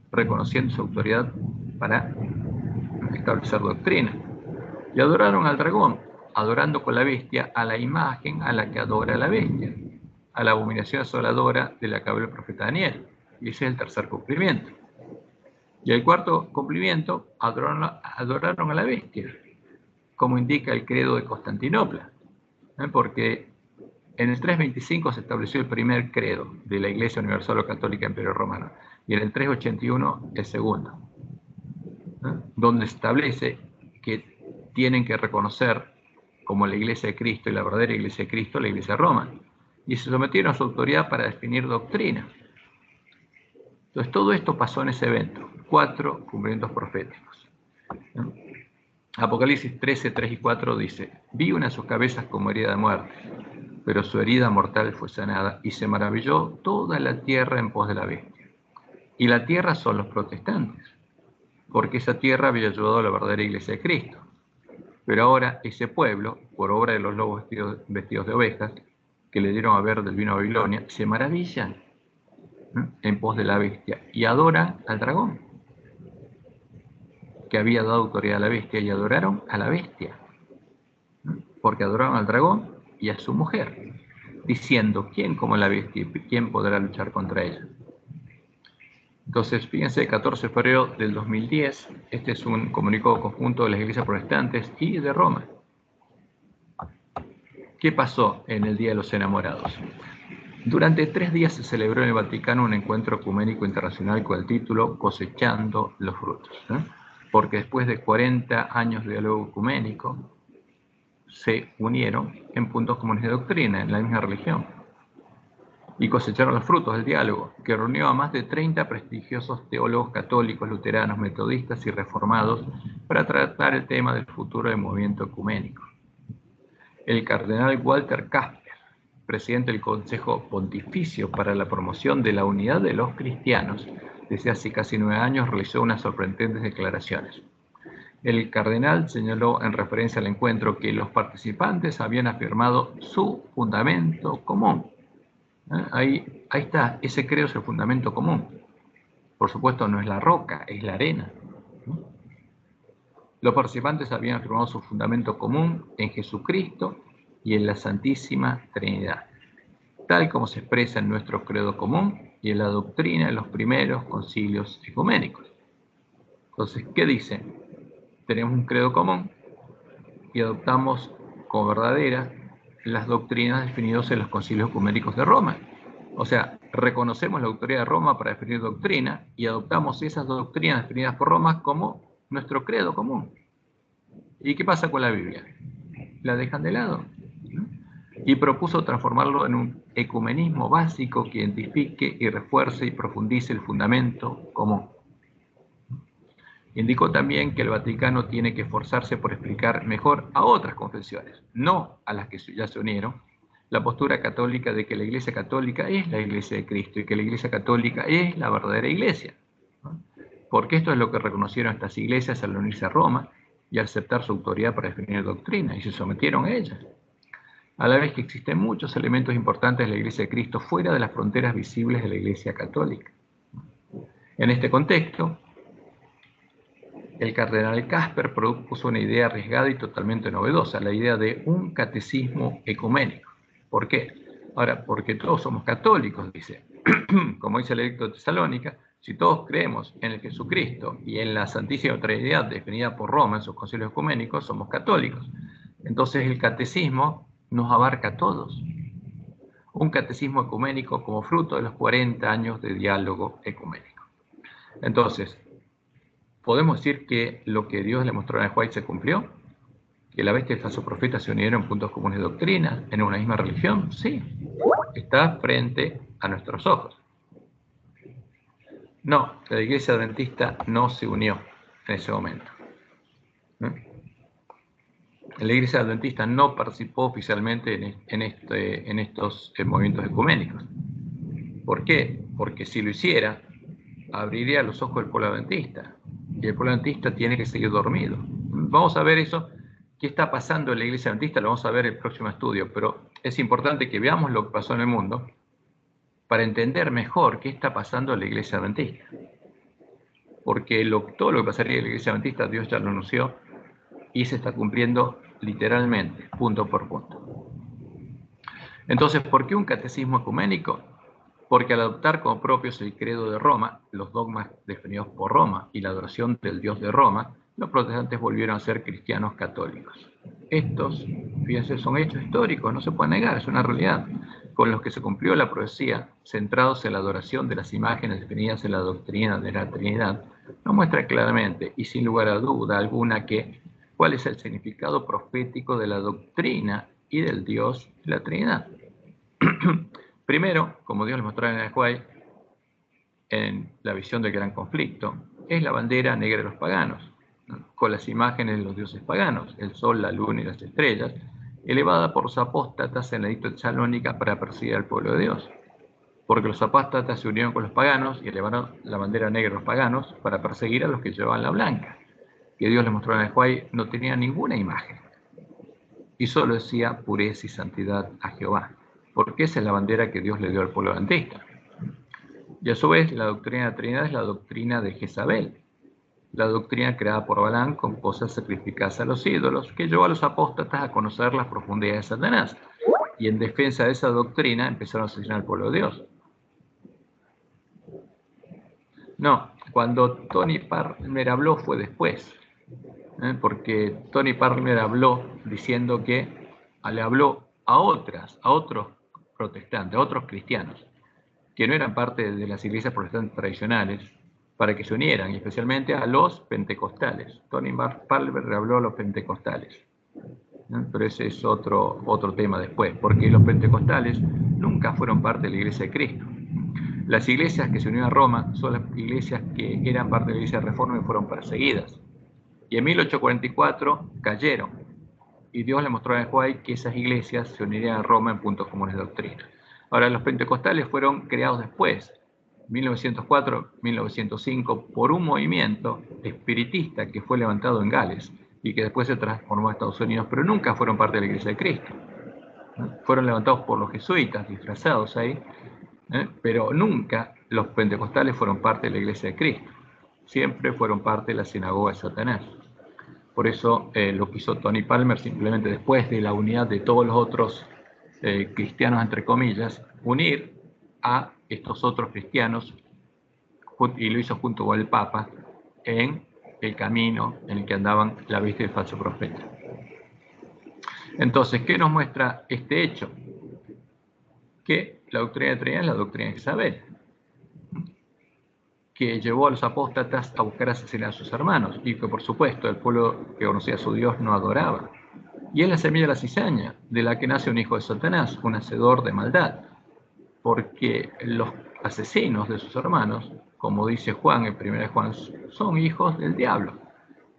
reconociendo su autoridad para establecer doctrina. Y adoraron al dragón, adorando con la bestia a la imagen a la que adora la bestia, a la abominación asoladora de la que habló el profeta Daniel. Y ese es el tercer cumplimiento. Y el cuarto cumplimiento, adoraron a la bestia, como indica el credo de Constantinopla, porque en el 325 se estableció el primer credo de la Iglesia Universal o Católica Imperio Romano, y en el 381 el segundo, donde establece que tienen que reconocer como la Iglesia de Cristo y la verdadera Iglesia de Cristo, la Iglesia de Roma, y se sometieron a su autoridad para definir doctrina. Entonces todo esto pasó en ese evento, 4 cumplimientos proféticos. Apocalipsis 13, 3 y 4 dice: vi una de sus cabezas como herida de muerte, pero su herida mortal fue sanada, y se maravilló toda la tierra en pos de la bestia. Y la tierra son los protestantes, porque esa tierra había ayudado a la verdadera iglesia de Cristo. Pero ahora ese pueblo, por obra de los lobos vestidos de ovejas, que le dieron a ver del vino a Babilonia, se maravillan en pos de la bestia y adoran al dragón, que había dado autoridad a la bestia, y adoraron a la bestia, porque adoraron al dragón y a su mujer, diciendo: ¿quién como la bestia y quién podrá luchar contra ella? Entonces, fíjense, 14 de febrero del 2010, este es un comunicado conjunto de las iglesias protestantes y de Roma. ¿Qué pasó en el Día de los Enamorados? Durante 3 días se celebró en el Vaticano un encuentro ecuménico internacional con el título Cosechando los Frutos, porque después de 40 años de diálogo ecuménico, se unieron en puntos comunes de doctrina, en la misma religión, y cosecharon los frutos del diálogo, que reunió a más de 30 prestigiosos teólogos católicos, luteranos, metodistas y reformados para tratar el tema del futuro del movimiento ecuménico. El cardenal Walter Kasper, presidente del Consejo Pontificio para la Promoción de la Unidad de los Cristianos, desde hace casi 9 años realizó unas sorprendentes declaraciones. El cardenal señaló en referencia al encuentro que los participantes habían afirmado su fundamento común. Ahí está, ese creo es el fundamento común. Por supuesto no es la roca, es la arena. Los participantes habían afirmado su fundamento común en Jesucristo y en la Santísima Trinidad, tal como se expresa en nuestro credo común y en la doctrina de los primeros concilios ecuménicos. Entonces, ¿qué dicen? Tenemos un credo común y adoptamos como verdadera las doctrinas definidas en los concilios ecuménicos de Roma. O sea, reconocemos la autoridad de Roma para definir doctrina y adoptamos esas doctrinas definidas por Roma como nuestro credo común. ¿Y qué pasa con la Biblia? La dejan de lado. Y propuso transformarlo en un ecumenismo básico que identifique y refuerce y profundice el fundamento común. Indicó también que el Vaticano tiene que esforzarse por explicar mejor a otras confesiones, no a las que ya se unieron, la postura católica de que la Iglesia Católica es la Iglesia de Cristo y que la Iglesia Católica es la verdadera Iglesia. Porque esto es lo que reconocieron estas iglesias al unirse a Roma y aceptar su autoridad para definir doctrina, y se sometieron a ella. A la vez que existen muchos elementos importantes de la Iglesia de Cristo fuera de las fronteras visibles de la Iglesia Católica. En este contexto, el cardenal Casper propuso una idea arriesgada y totalmente novedosa, la idea de un catecismo ecuménico. ¿Por qué? Ahora, porque todos somos católicos, dice. Como dice el Edicto de Tesalónica, si todos creemos en el Jesucristo y en la Santísima Trinidad definida por Roma en sus concilios ecuménicos, somos católicos. Entonces el catecismo nos abarca a todos. Un catecismo ecuménico como fruto de los 40 años de diálogo ecuménico. Entonces, ¿podemos decir que lo que Dios le mostró a White se cumplió? ¿Que la bestia y el falso profeta se unieron en puntos comunes de doctrina, en una misma religión? Sí, está frente a nuestros ojos. No, la Iglesia Adventista no se unió en ese momento. La Iglesia Adventista no participó oficialmente en estos movimientos ecuménicos. ¿Por qué? Porque si lo hiciera, abriría los ojos del pueblo adventista. Y el pueblo adventista tiene que seguir dormido. Vamos a ver eso, qué está pasando en la Iglesia Adventista, lo vamos a ver en el próximo estudio, pero es importante que veamos lo que pasó en el mundo para entender mejor qué está pasando en la Iglesia Adventista. Porque todo lo que pasaría en la Iglesia Adventista, Dios ya lo anunció y se está cumpliendo literalmente, punto por punto. Entonces, ¿por qué un catecismo ecuménico? Porque al adoptar como propios el credo de Roma, los dogmas definidos por Roma y la adoración del Dios de Roma, los protestantes volvieron a ser cristianos católicos. Estos, fíjense, son hechos históricos, no se puede negar, es una realidad, con los que se cumplió la profecía, centrados en la adoración de las imágenes definidas en la doctrina de la Trinidad, nos muestra claramente y sin lugar a duda alguna cuál es el significado profético de la doctrina y del Dios de la Trinidad. Primero, como Dios le mostró en el White, en la visión del gran conflicto, es la bandera negra de los paganos, con las imágenes de los dioses paganos, el sol, la luna y las estrellas, elevada por los apóstatas en la Edicto de Tesalónica para perseguir al pueblo de Dios. Porque los apóstatas se unieron con los paganos y elevaron la bandera negra de los paganos para perseguir a los que llevaban la blanca, que Dios les mostró en el White no tenía ninguna imagen, y solo decía pureza y santidad a Jehová, porque esa es la bandera que Dios le dio al pueblo adventista. Y a su vez, la doctrina de la Trinidad es la doctrina de Jezabel, la doctrina creada por Balaam con cosas sacrificadas a los ídolos, que llevó a los apóstatas a conocer las profundidades de Satanás, y en defensa de esa doctrina empezaron a asesinar al pueblo de Dios. No, cuando Tony Palmer habló fue después, porque Tony Palmer habló diciendo que le habló a otros protestantes, a otros cristianos, que no eran parte de las iglesias protestantes tradicionales, para que se unieran, y especialmente a los pentecostales. Tony Palmer le habló a los pentecostales, pero ese es otro tema después, porque los pentecostales nunca fueron parte de la Iglesia de Cristo. Las iglesias que se unieron a Roma son las iglesias que eran parte de la Iglesia de Reforma y fueron perseguidas. Y en 1844 cayeron, y Dios le mostró a White que esas iglesias se unirían a Roma en puntos comunes de doctrina. Ahora, los pentecostales fueron creados después, 1904-1905, por un movimiento espiritista que fue levantado en Gales y que después se transformó a Estados Unidos, pero nunca fueron parte de la Iglesia de Cristo. Fueron levantados por los jesuitas, disfrazados ahí, pero nunca los pentecostales fueron parte de la Iglesia de Cristo. Siempre fueron parte de la sinagoga de Satanás. Por eso lo que hizo Tony Palmer, simplemente después de la unidad de todos los otros cristianos, entre comillas, unir a estos otros cristianos, y lo hizo junto con el Papa, en el camino en el que andaban la bestia y el falso profeta. Entonces, ¿qué nos muestra este hecho? Que la doctrina de Trinidad es la doctrina de Jezabel, que llevó a los apóstatas a buscar asesinar a sus hermanos, y que por supuesto el pueblo que conocía a su Dios no adoraba. Y es la semilla de la cizaña, de la que nace un hijo de Satanás, un hacedor de maldad, porque los asesinos de sus hermanos, como dice Juan en 1 Juan, son hijos del diablo,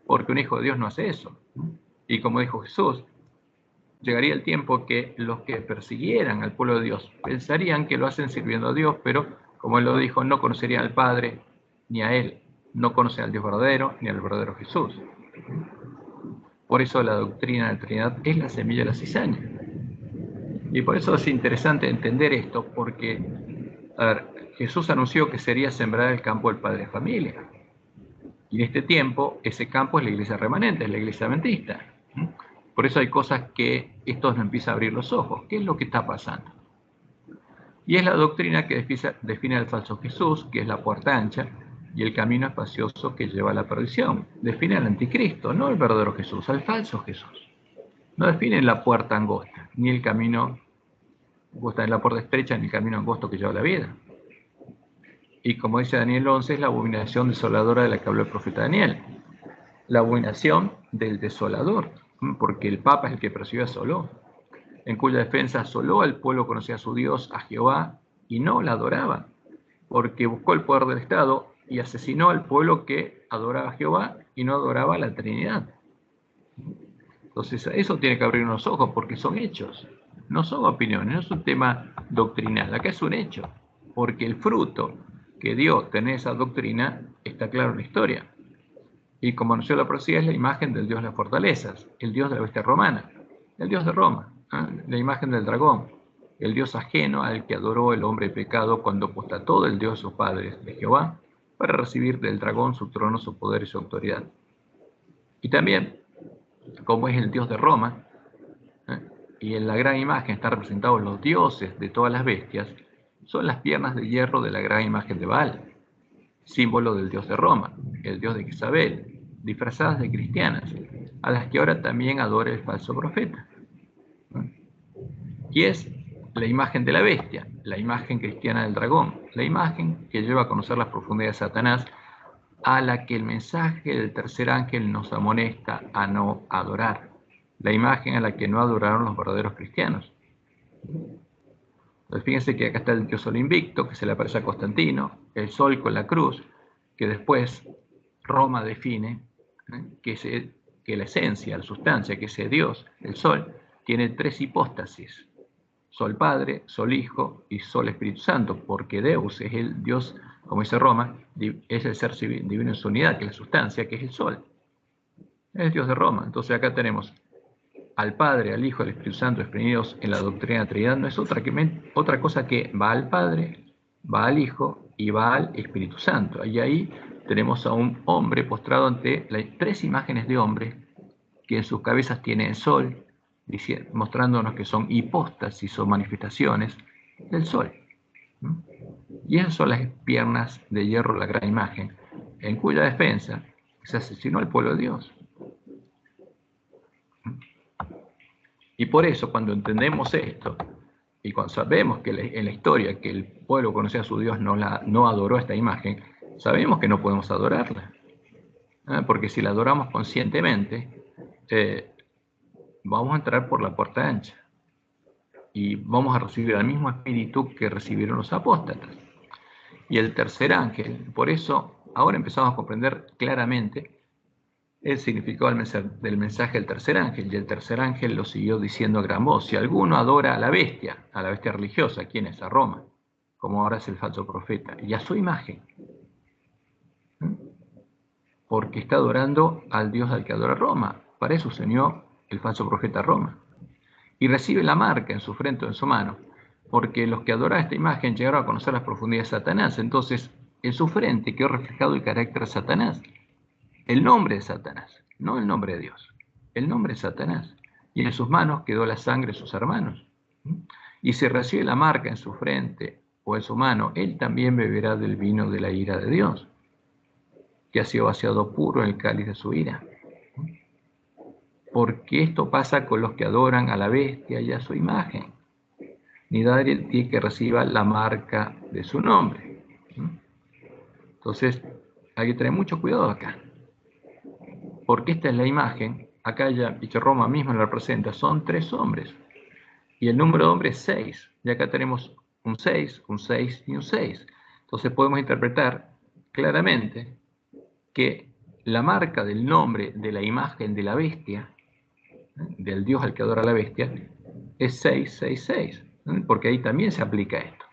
porque un hijo de Dios no hace eso. Y como dijo Jesús, llegaría el tiempo que los que persiguieran al pueblo de Dios pensarían que lo hacen sirviendo a Dios, pero como él lo dijo, no conocerían al Padre ni a él, no conocen al Dios verdadero ni al verdadero Jesús. Por eso la doctrina de la Trinidad es la semilla de la cizaña. Y por eso es interesante entender esto, porque a ver, Jesús anunció que sería sembrar el campo del Padre de Familia. Y en este tiempo, ese campo es la iglesia remanente, es la iglesia adventista. Por eso hay cosas que esto nos empieza a abrir los ojos. ¿Qué es lo que está pasando? Y es la doctrina que define al falso Jesús, que es la puerta ancha, y el camino espacioso que lleva a la perdición. Define al anticristo, no al verdadero Jesús, al falso Jesús. No define la puerta angosta, ni el camino, en la puerta estrecha, ni el camino angosto que lleva a la vida. Y como dice Daniel 11, es la abominación desoladora de la que habló el profeta Daniel. La abominación del desolador, porque el Papa es el que percibe a Soló, en cuya defensa asoló al pueblo conocía a su Dios, a Jehová, y no la adoraba, porque buscó el poder del Estado y asesinó al pueblo que adoraba a Jehová y no adoraba a la Trinidad. Entonces, eso tiene que abrir los ojos, porque son hechos, no son opiniones, no es un tema doctrinal, acá es un hecho, porque el fruto que dio tener esa doctrina está claro en la historia. Y como anunció la profecía, es la imagen del Dios de las fortalezas, el Dios de la bestia romana, el Dios de Roma, la imagen del dragón, el Dios ajeno al que adoró el hombre pecado cuando apostató del Dios de sus padres, de Jehová, para recibir del dragón su trono, su poder y su autoridad. Y también, como es el Dios de Roma, y en la gran imagen están representados los dioses de todas las bestias, son las piernas de hierro de la gran imagen de Baal, símbolo del Dios de Roma, el Dios de Jezabel, disfrazadas de cristianas, a las que ahora también adora el falso profeta. Y es la imagen de la bestia, la imagen cristiana del dragón, la imagen que lleva a conocer las profundidades de Satanás, a la que el mensaje del tercer ángel nos amonesta a no adorar, la imagen a la que no adoraron los verdaderos cristianos. Entonces, fíjense que acá está el Dios Sol invicto, que se le aparece a Constantino, el Sol con la cruz, que después Roma define que la esencia, la sustancia, que ese Dios, el Sol, tiene tres hipóstasis: Sol Padre, Sol Hijo y Sol Espíritu Santo, porque Deus es el Dios, como dice Roma, es el ser divino en su unidad, que es la sustancia, que es el Sol. Es el Dios de Roma. Entonces acá tenemos al Padre, al Hijo, al Espíritu Santo exprimidos en la doctrina de la Trinidad. No es otra cosa que va al Padre, va al Hijo y va al Espíritu Santo. Y ahí tenemos a un hombre postrado ante las tres imágenes de hombre que en sus cabezas tiene el Sol, mostrándonos que son hipóstasis o manifestaciones del Sol. Y esas son las piernas de hierro, la gran imagen, en cuya defensa se asesinó al pueblo de Dios. Y por eso, cuando entendemos esto, y cuando sabemos que en la historia que el pueblo conocía a su Dios no adoró esta imagen, sabemos que no podemos adorarla. Porque si la adoramos conscientemente, vamos a entrar por la puerta ancha y vamos a recibir el mismo espíritu que recibieron los apóstatas. Y el tercer ángel, por eso ahora empezamos a comprender claramente el significado del mensaje del tercer ángel. Y el tercer ángel lo siguió diciendo a gran voz: si alguno adora a la bestia religiosa, ¿quién es? A Roma, como ahora es el falso profeta, y a su imagen, porque está adorando al Dios al que adora Roma. Para eso se unió el falso profeta a Roma. Y recibe la marca en su frente o en su mano, porque los que adoran esta imagen llegaron a conocer las profundidades de Satanás. Entonces, en su frente quedó reflejado el carácter de Satanás, el nombre de Satanás, no el nombre de Dios, el nombre de Satanás. Y en sus manos quedó la sangre de sus hermanos. Y si recibe la marca en su frente o en su mano, él también beberá del vino de la ira de Dios, que ha sido vaciado puro en el cáliz de su ira. Porque esto pasa con los que adoran a la bestia y a su imagen. Ni nadie que reciba la marca de su nombre. Entonces, hay que tener mucho cuidado acá. Porque esta es la imagen, acá ya dicho Roma misma la representa, son 3 hombres. Y el número de hombres es 6. Y acá tenemos un 6, un 6 y un 6. Entonces podemos interpretar claramente que la marca del nombre de la imagen de la bestia, del Dios al que adora la bestia, es 666, porque ahí también se aplica esto.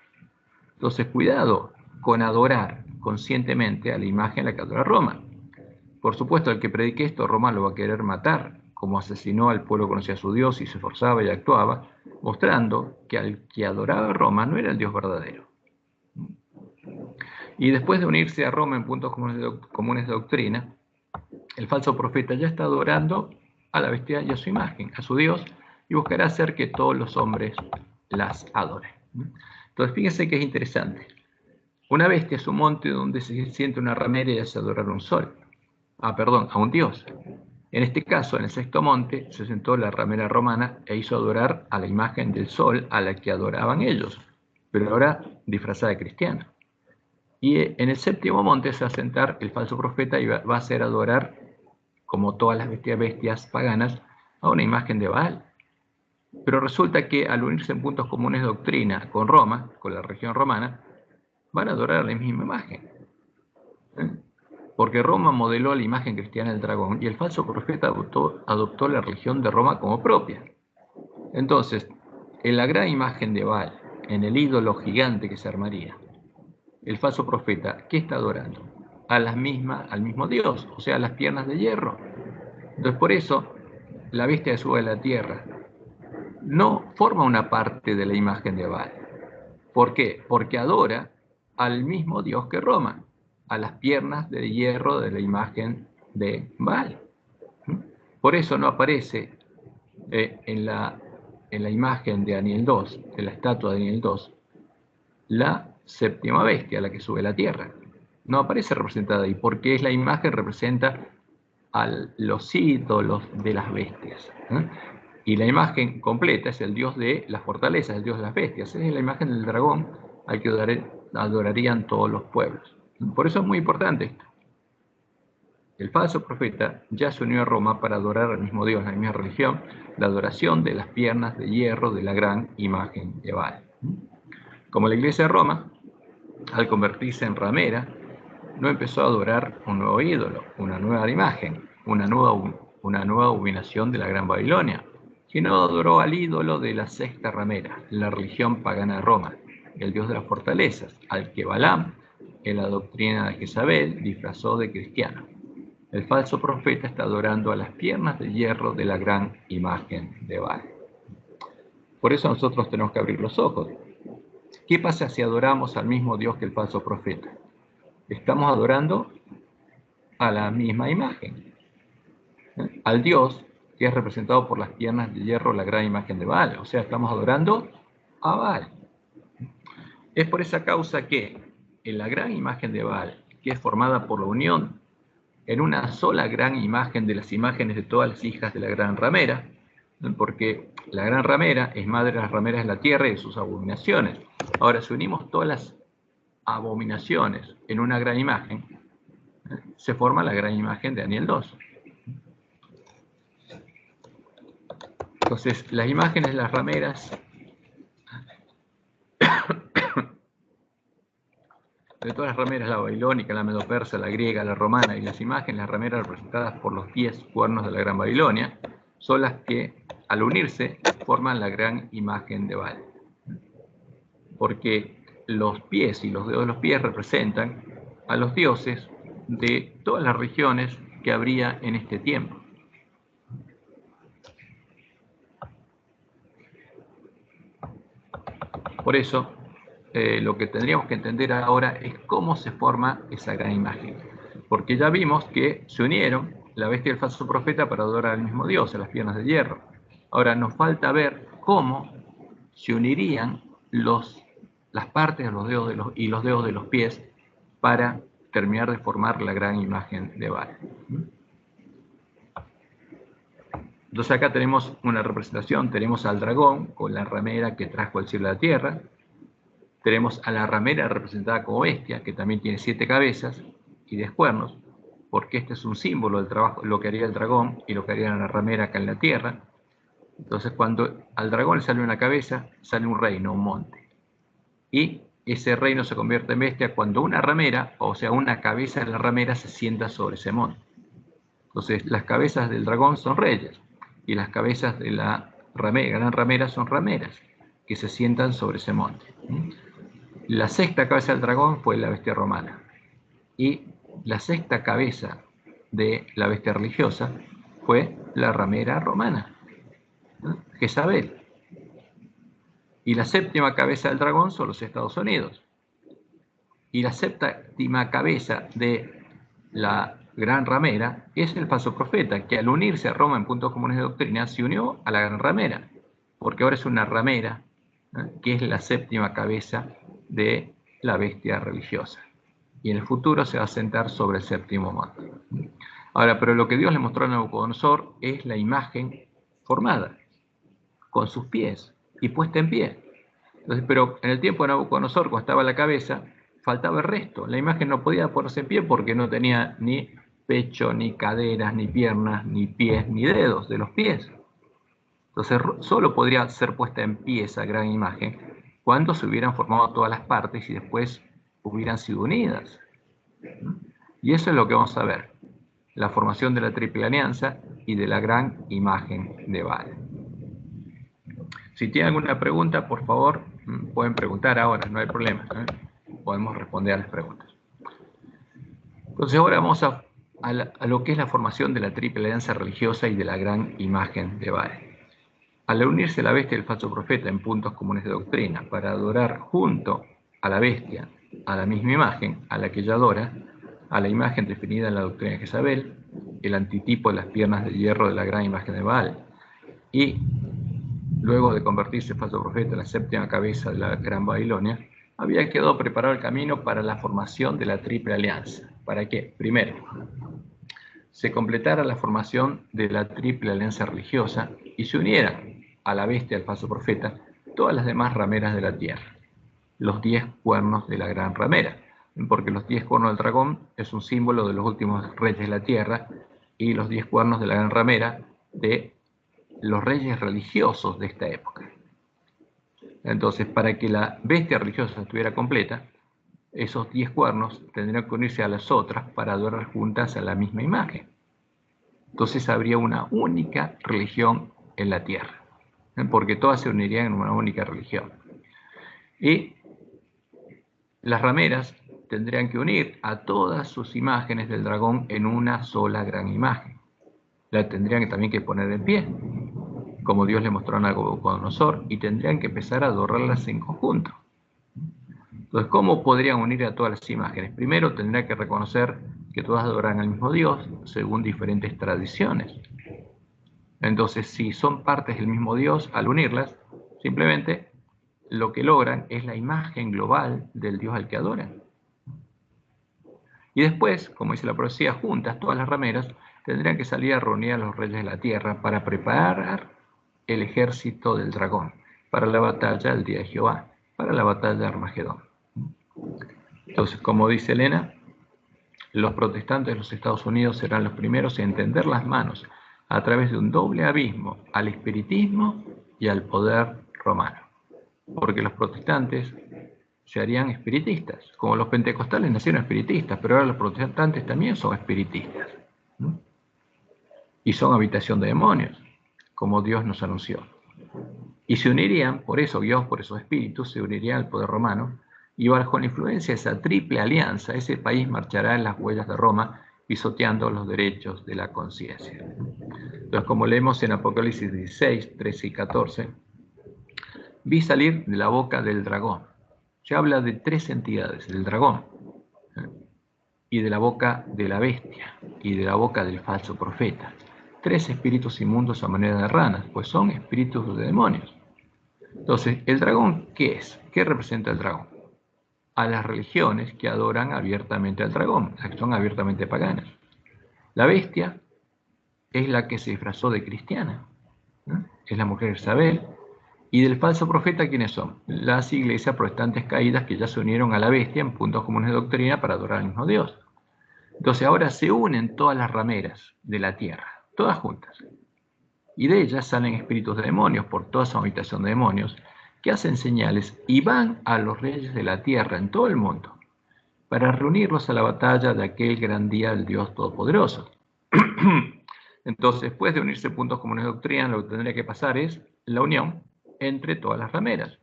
Entonces, cuidado con adorar conscientemente a la imagen a la que adora Roma. Por supuesto, el que predique esto, Roma lo va a querer matar cómo asesinó al pueblo que conocía a su Dios y se esforzaba y actuaba, mostrando que al que adoraba a Roma no era el Dios verdadero. Y después de unirse a Roma en puntos comunes de doctrina, el falso profeta ya está adorando a la bestia y a su imagen, a su Dios, y buscará hacer que todos los hombres las adoren. Entonces, fíjense que es interesante. Una bestia es un monte donde se siente una ramera y hace adorar a un dios. En este caso, en el sexto monte, se sentó la ramera romana e hizo adorar a la imagen del sol a la que adoraban ellos, pero ahora disfrazada de cristiana. Y en el séptimo monte se va a sentar el falso profeta y va a hacer adorar, como todas las bestias paganas, a una imagen de Baal. Pero resulta que al unirse en puntos comunes de doctrina con Roma, con la región romana, van a adorar a la misma imagen. Porque Roma modeló la imagen cristiana del dragón y el falso profeta adoptó la religión de Roma como propia. Entonces, en la gran imagen de Baal, en el ídolo gigante que se armaría, el falso profeta, ¿qué está adorando? Al mismo Dios, o sea, a las piernas de hierro. Entonces, por eso, la bestia que sube a la tierra no forma una parte de la imagen de Baal. ¿Por qué? Porque adora al mismo Dios que Roma, a las piernas de hierro de la imagen de Baal. Por eso no aparece en la imagen de Daniel 2, de la estatua de Daniel 2, la séptima bestia, la que sube a la tierra. No aparece representada ahí, porque la imagen representa a los ídolos de las bestias. Y la imagen completa es el dios de las fortalezas, el dios de las bestias. Es la imagen del dragón al que adorarían todos los pueblos. Por eso es muy importante esto. El falso profeta ya se unió a Roma para adorar al mismo Dios, la misma religión, la adoración de las piernas de hierro de la gran imagen de Baal. Como la iglesia de Roma, al convertirse en ramera, no empezó a adorar un nuevo ídolo, una nueva imagen, una nueva abominación de la Gran Babilonia, sino adoró al ídolo de la sexta ramera, la religión pagana de Roma, el dios de las fortalezas, al que Balaam, en la doctrina de Jezabel, disfrazó de cristiano. El falso profeta está adorando a las piernas de hierro de la gran imagen de Baal. Por eso nosotros tenemos que abrir los ojos. ¿Qué pasa si adoramos al mismo Dios que el falso profeta? Estamos adorando a la misma imagen, al Dios que es representado por las piernas de hierro, la gran imagen de Baal. O sea, estamos adorando a Baal. Es por esa causa que en la gran imagen de Baal, que es formada por la unión en una sola gran imagen de las imágenes de todas las hijas de la gran ramera, porque la gran ramera es madre de las rameras de la tierra y de sus abominaciones. Ahora, si unimos todas las abominaciones en una gran imagen, se forma la gran imagen de Daniel 2. Entonces, las imágenes de las rameras de todas las rameras, la babilónica, la medopersa, la griega, la romana y las imágenes, las rameras representadas por los 10 cuernos de la Gran Babilonia, son las que, al unirse, forman la gran imagen de Baal. Porque los pies y los dedos de los pies representan a los dioses de todas las regiones que habría en este tiempo. Por eso, lo que tendríamos que entender ahora es cómo se forma esa gran imagen. Porque ya vimos que se unieron la bestia y el falso profeta para adorar al mismo Dios, a las piernas de hierro. Ahora nos falta ver cómo se unirían las partes de los dedos y los dedos de los pies para terminar de formar la gran imagen de Baal. Entonces acá tenemos una representación, tenemos al dragón con la ramera que trajo al cielo a la tierra, tenemos a la ramera representada como bestia, que también tiene 7 cabezas y 10 cuernos, porque este es un símbolo del trabajo, lo que haría el dragón y lo que haría la ramera acá en la tierra. Entonces cuando al dragón le sale una cabeza, sale un reino, un monte. Y ese reino se convierte en bestia cuando una ramera, o sea, una cabeza de la ramera se sienta sobre ese monte. Entonces las cabezas del dragón son reyes y las cabezas de la gran ramera son rameras que se sientan sobre ese monte. La sexta cabeza del dragón fue la bestia romana y la sexta cabeza de la bestia religiosa fue la ramera romana, ¿no? Jezabel. Y la séptima cabeza del dragón son los Estados Unidos. Y la séptima cabeza de la gran ramera es el falso profeta, que al unirse a Roma en puntos comunes de doctrina, se unió a la gran ramera, porque ahora es una ramera, ¿no?, que es la séptima cabeza de la bestia religiosa. Y en el futuro se va a sentar sobre el séptimo monte. Ahora, pero lo que Dios le mostró a Nabucodonosor es la imagen formada, con sus pies y puesta en pie. Entonces, pero en el tiempo de Nabucodonosor, cuando estaba la cabeza, faltaba el resto. La imagen no podía ponerse en pie porque no tenía ni pecho, ni caderas, ni piernas, ni pies, ni dedos de los pies. Entonces, solo podría ser puesta en pie esa gran imagen cuando se hubieran formado todas las partes y después hubieran sido unidas. Y eso es lo que vamos a ver: la formación de la Triple Alianza y de la gran imagen de Baal. Si tienen alguna pregunta, por favor, pueden preguntar ahora, no hay problema, ¿eh? Podemos responder a las preguntas. Entonces ahora vamos a lo que es la formación de la Triple Alianza religiosa y de la gran imagen de Baal. Al unirse la bestia y el falso profeta en puntos comunes de doctrina para adorar junto a la bestia, a la misma imagen a la que ella adora, a la imagen definida en la doctrina de Jezabel, el antitipo de las piernas de hierro de la gran imagen de Baal, y luego de convertirse el falso profeta en la séptima cabeza de la Gran Babilonia, había quedado preparado el camino para la formación de la Triple Alianza. ¿Para qué? Primero, se completara la formación de la Triple Alianza religiosa y se unieran a la bestia del falso profeta todas las demás rameras de la tierra, los 10 cuernos de la gran ramera, porque los 10 cuernos del dragón es un símbolo de los últimos reyes de la tierra, y los 10 cuernos de la gran ramera de los reyes religiosos de esta época. Entonces, para que la bestia religiosa estuviera completa, esos 10 cuernos tendrían que unirse a las otras para adorar juntas a la misma imagen. Entonces habría una única religión en la tierra, porque todas se unirían en una única religión. Y las rameras tendrían que unir a todas sus imágenes del dragón en una sola gran imagen. La tendrían también que poner en pie, como Dios le mostró a Nabucodonosor, y tendrían que empezar a adorarlas en conjunto. Entonces, ¿cómo podrían unir a todas las imágenes? Primero, tendría que reconocer que todas adoran al mismo Dios según diferentes tradiciones. Entonces, si son partes del mismo Dios, al unirlas, simplemente lo que logran es la imagen global del Dios al que adoran. Y después, como dice la profecía, juntas todas las rameras tendrían que salir a reunir a los reyes de la tierra para preparar el ejército del dragón para la batalla del día de Jehová, para la batalla de Armagedón. Entonces, como dice Elena, los protestantes de los Estados Unidos serán los primeros en tender las manos a través de un doble abismo al espiritismo y al poder romano, porque los protestantes se harían espiritistas, como los pentecostales nacieron espiritistas, pero ahora los protestantes también son espiritistas, ¿no? Y son habitación de demonios, como Dios nos anunció. Y se unirían, por eso Dios, por esos espíritus, se unirían al poder romano, y bajo la influencia de esa triple alianza, ese país marchará en las huellas de Roma, pisoteando los derechos de la conciencia. Entonces, como leemos en Apocalipsis 16, 13 y 14, vi salir de la boca del dragón. Se habla de 3 entidades: del dragón, y de la boca de la bestia, y de la boca del falso profeta. 3 espíritus inmundos a manera de ranas, pues son espíritus de demonios. Entonces, ¿el dragón qué es? ¿Qué representa el dragón? A las religiones que adoran abiertamente al dragón, las que son abiertamente paganas. La bestia es la que se disfrazó de cristiana, ¿no? Es la mujer Jezabel. Y del falso profeta, ¿quiénes son? Las iglesias protestantes caídas que ya se unieron a la bestia en puntos comunes de doctrina para adorar al mismo Dios. Entonces ahora se unen todas las rameras de la tierra, todas juntas. Y de ellas salen espíritus de demonios por toda su habitación de demonios, que hacen señales y van a los reyes de la tierra en todo el mundo para reunirlos a la batalla de aquel gran día del Dios Todopoderoso. Entonces, después de unirse puntos comunes de doctrina, lo que tendría que pasar es la unión entre todas las rameras.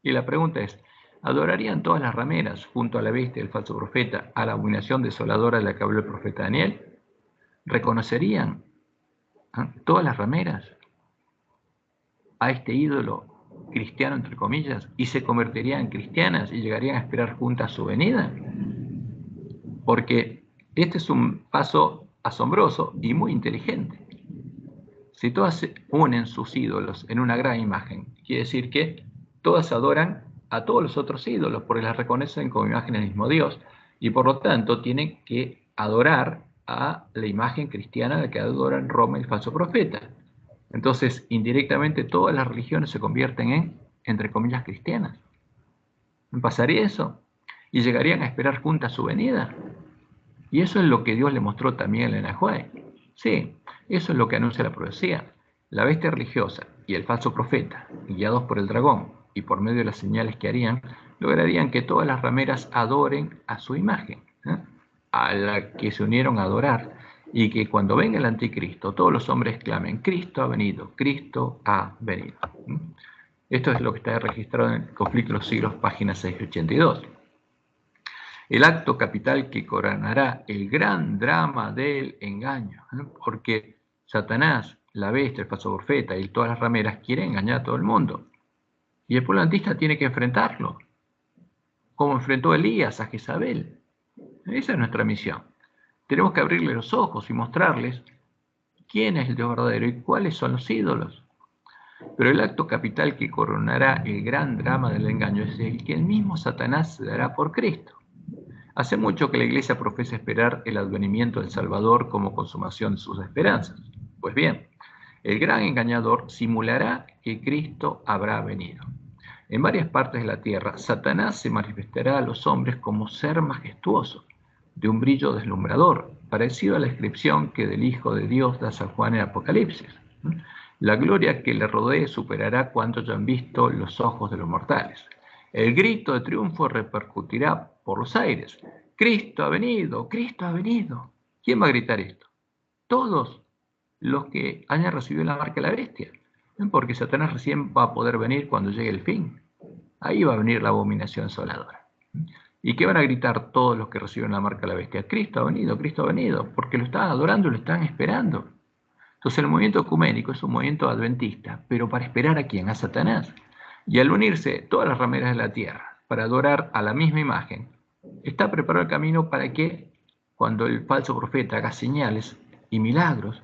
Y la pregunta es, ¿adorarían todas las rameras junto a la bestia del falso profeta a la abominación desoladora de la que habló el profeta Daniel? ¿Reconocerían todas las rameras a este ídolo cristiano, entre comillas, y se convertirían en cristianas y llegarían a esperar juntas su venida. Porque este es un paso asombroso y muy inteligente. Si todas unen sus ídolos en una gran imagen, quiere decir que todas adoran a todos los otros ídolos porque las reconocen como imagen del mismo Dios y por lo tanto tienen que adorar a la imagen cristiana de la que adoran Roma el falso profeta. Entonces, indirectamente todas las religiones se convierten en, entre comillas, cristianas. ¿Pasaría eso? ¿Y llegarían a esperar juntas su venida? Y eso es lo que Dios le mostró también a Enajuai. Sí, eso es lo que anuncia la profecía. La bestia religiosa y el falso profeta, guiados por el dragón y por medio de las señales que harían, lograrían que todas las rameras adoren a su imagen, a la que se unieron a adorar, y que cuando venga el anticristo, todos los hombres clamen, Cristo ha venido, Cristo ha venido. Esto es lo que está registrado en el Conflicto de los Siglos, página 682. El acto capital que coronará el gran drama del engaño, porque Satanás, la bestia, el falso profeta y todas las rameras quieren engañar a todo el mundo. Y el pueblo antista tiene que enfrentarlo, como enfrentó Elías a Jezabel. Esa es nuestra misión. Tenemos que abrirle los ojos y mostrarles quién es el Dios verdadero y cuáles son los ídolos. Pero el acto capital que coronará el gran drama del engaño es el que el mismo Satanás se dará por Cristo. Hace mucho que la Iglesia profesa esperar el advenimiento del Salvador como consumación de sus esperanzas. Pues bien, el gran engañador simulará que Cristo habrá venido. En varias partes de la tierra, Satanás se manifestará a los hombres como ser majestuoso, de un brillo deslumbrador, parecido a la descripción que del Hijo de Dios da San Juan en Apocalipsis. La gloria que le rodee superará cuanto ya han visto los ojos de los mortales. El grito de triunfo repercutirá por los aires. Cristo ha venido, Cristo ha venido. ¿Quién va a gritar esto? Todos los que hayan recibido la marca de la bestia. Porque Satanás recién va a poder venir cuando llegue el fin. Ahí va a venir la abominación asoladora. ¿Y qué van a gritar todos los que reciben la marca de la bestia? Cristo ha venido, porque lo están adorando y lo están esperando. Entonces el movimiento ecuménico es un movimiento adventista, pero para esperar ¿a quién? A Satanás. Y al unirse todas las rameras de la tierra para adorar a la misma imagen, está preparado el camino para que cuando el falso profeta haga señales y milagros,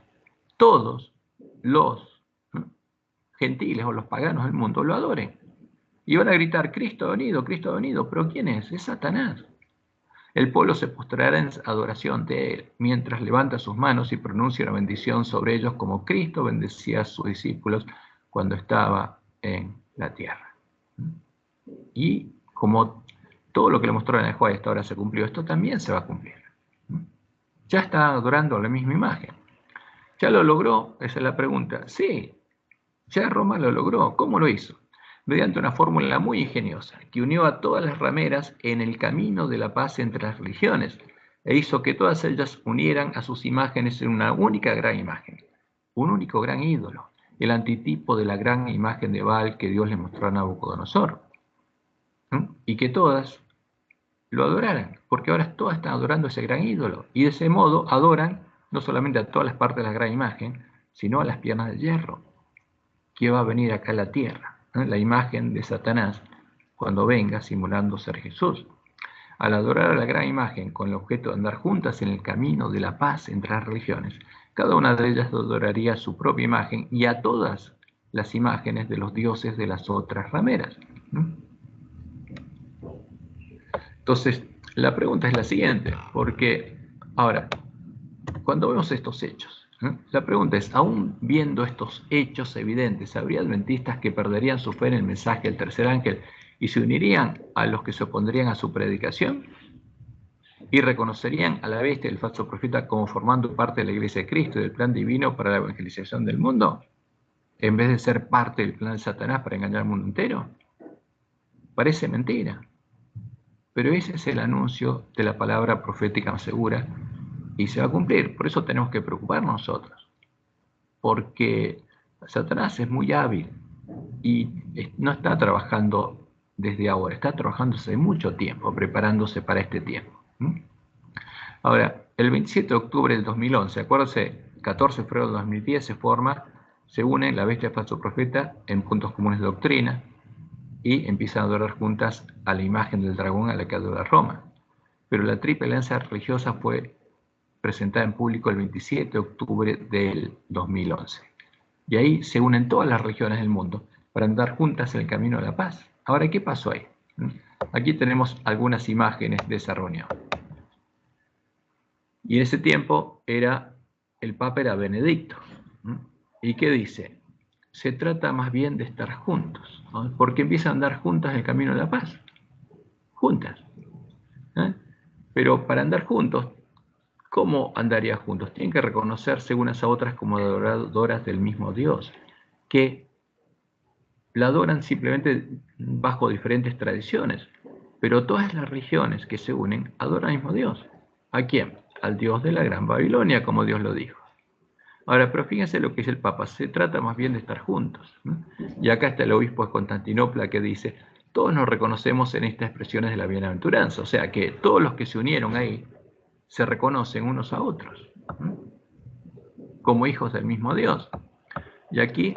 todos los gentiles o los paganos del mundo lo adoren. Y van a gritar, Cristo ha venido, pero ¿quién es? Es Satanás. El pueblo se postrará en adoración de él, mientras levanta sus manos y pronuncia una bendición sobre ellos como Cristo bendecía a sus discípulos cuando estaba en la tierra. Y como todo lo que le mostró en el juez hasta ahora se cumplió, esto también se va a cumplir. Ya está adorando la misma imagen. ¿Ya lo logró? Esa es la pregunta. Sí, ya Roma lo logró. ¿Cómo lo hizo? Mediante una fórmula muy ingeniosa, que unió a todas las rameras en el camino de la paz entre las religiones, e hizo que todas ellas unieran a sus imágenes en una única gran imagen, un único gran ídolo, el antitipo de la gran imagen de Baal que Dios le mostró a Nabucodonosor. Y que todas lo adoraran, porque ahora todas están adorando a ese gran ídolo, y de ese modo adoran no solamente a todas las partes de la gran imagen, sino a las piernas de hierro, que va a venir acá a la tierra. La imagen de Satanás cuando venga simulando ser Jesús. Al adorar a la gran imagen con el objeto de andar juntas en el camino de la paz entre las religiones, cada una de ellas adoraría a su propia imagen y a todas las imágenes de los dioses de las otras rameras. Entonces, la pregunta es la siguiente, porque ahora, cuando vemos estos hechos, la pregunta es, aún viendo estos hechos evidentes, ¿habría adventistas que perderían su fe en el mensaje del tercer ángel y se unirían a los que se opondrían a su predicación? ¿Y reconocerían a la bestia del falso profeta como formando parte de la iglesia de Cristo y del plan divino para la evangelización del mundo, en vez de ser parte del plan de Satanás para engañar al mundo entero? Parece mentira, pero ese es el anuncio de la palabra profética más segura y se va a cumplir. Por eso tenemos que preocuparnos nosotros, porque Satanás es muy hábil y no está trabajando desde ahora, está trabajando hace mucho tiempo, preparándose para este tiempo. Ahora, el 27 de octubre del 2011, acuérdense, 14 de febrero de 2010 se unen la bestia y el falso profeta en puntos comunes de doctrina y empiezan a adorar juntas a la imagen del dragón a la que adora Roma. Pero la triple alianza religiosa fue presentada en público el 27 de octubre del 2011. Y ahí se unen todas las religiones del mundo para andar juntas en el camino de la paz. Ahora, ¿qué pasó ahí? Aquí tenemos algunas imágenes de esa reunión. Y en ese tiempo el Papa era Benedicto. ¿Y qué dice? Se trata más bien de estar juntos, ¿no? Porque empiezan a andar juntas en el camino de la paz. Juntas. Pero para andar juntos, ¿cómo andarían juntos? Tienen que reconocerse unas a otras como adoradoras del mismo Dios, que la adoran simplemente bajo diferentes tradiciones, pero todas las religiones que se unen adoran al mismo Dios. ¿A quién? Al Dios de la Gran Babilonia, como Dios lo dijo. Ahora, pero fíjense lo que dice el Papa, se trata más bien de estar juntos, ¿no? Y acá está el obispo de Constantinopla que dice, todos nos reconocemos en estas expresiones de la bienaventuranza, o sea que todos los que se unieron ahí se reconocen unos a otros, ¿no? Como hijos del mismo Dios. Y aquí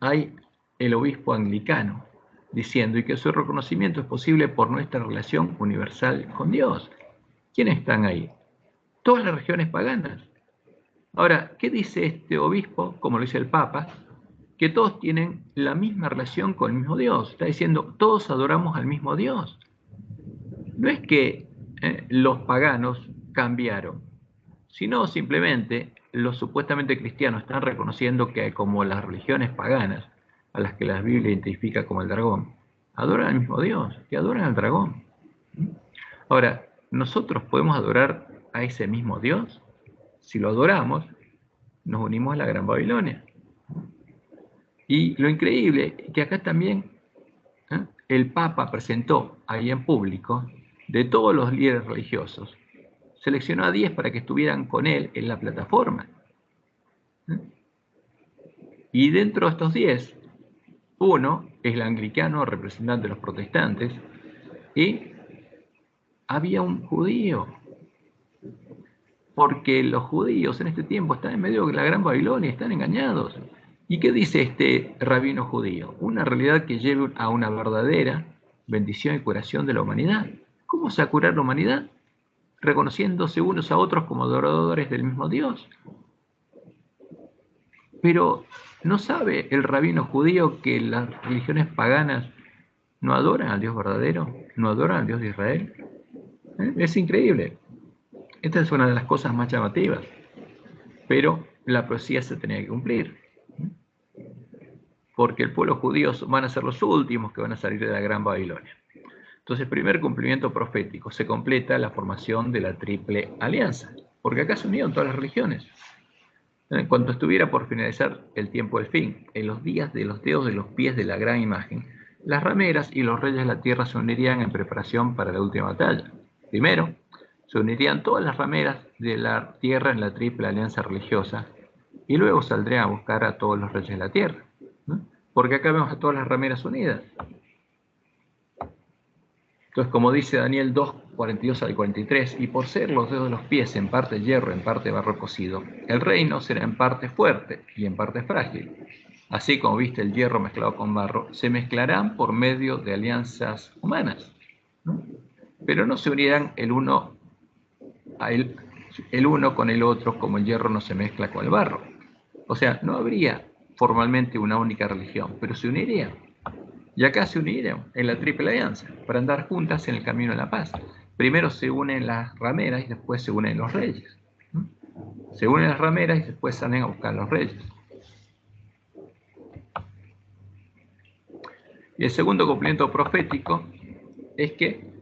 hay el obispo anglicano diciendo, y que su reconocimiento es posible por nuestra relación universal con Dios. ¿Quiénes están ahí? Todas las religiones paganas. Ahora, ¿qué dice este obispo, como lo dice el Papa? Que todos tienen la misma relación con el mismo Dios. Está diciendo, todos adoramos al mismo Dios. No es que los paganos cambiaron, sino simplemente los supuestamente cristianos están reconociendo que como las religiones paganas, a las que la Biblia identifica como el dragón, adoran al mismo Dios, que adoran al dragón. Ahora, ¿nosotros podemos adorar a ese mismo Dios? Si lo adoramos, nos unimos a la Gran Babilonia. Y lo increíble es que acá también el Papa presentó ahí en público de todos los líderes religiosos, seleccionó a 10 para que estuvieran con él en la plataforma. Y dentro de estos 10, uno es el anglicano, representante de los protestantes, y había un judío, porque los judíos en este tiempo están en medio de la Gran Babilonia, están engañados. ¿Y qué dice este rabino judío? Una realidad que lleve a una verdadera bendición y curación de la humanidad. ¿Cómo se va a curar la humanidad? Reconociéndose unos a otros como adoradores del mismo Dios. Pero ¿no sabe el rabino judío que las religiones paganas no adoran al Dios verdadero? ¿No adoran al Dios de Israel? Es increíble. Esta es una de las cosas más llamativas. Pero la profecía se tenía que cumplir. Porque el pueblo judío van a ser los últimos que van a salir de la Gran Babilonia. Entonces, primer cumplimiento profético, se completa la formación de la triple alianza. Porque acá se unieron todas las religiones. Cuando estuviera por finalizar el tiempo del fin, en los días de los dedos de los pies de la gran imagen, las rameras y los reyes de la tierra se unirían en preparación para la última batalla. Primero, se unirían todas las rameras de la tierra en la triple alianza religiosa y luego saldrían a buscar a todos los reyes de la tierra, ¿no? Porque acá vemos a todas las rameras unidas. Entonces, como dice Daniel 2, 42 al 43, y por ser los dedos de los pies en parte hierro, en parte barro cocido, el reino será en parte fuerte y en parte frágil. Así como viste el hierro mezclado con barro, se mezclarán por medio de alianzas humanas, ¿no? Pero no se unirán el uno con el otro como el hierro no se mezcla con el barro. O sea, no habría formalmente una única religión, pero se unirían. Y acá se unieron en la triple alianza para andar juntas en el camino de la paz. Primero se unen las rameras y después se unen los reyes. Se unen las rameras y después salen a buscar los reyes. Y el segundo cumplimiento profético es que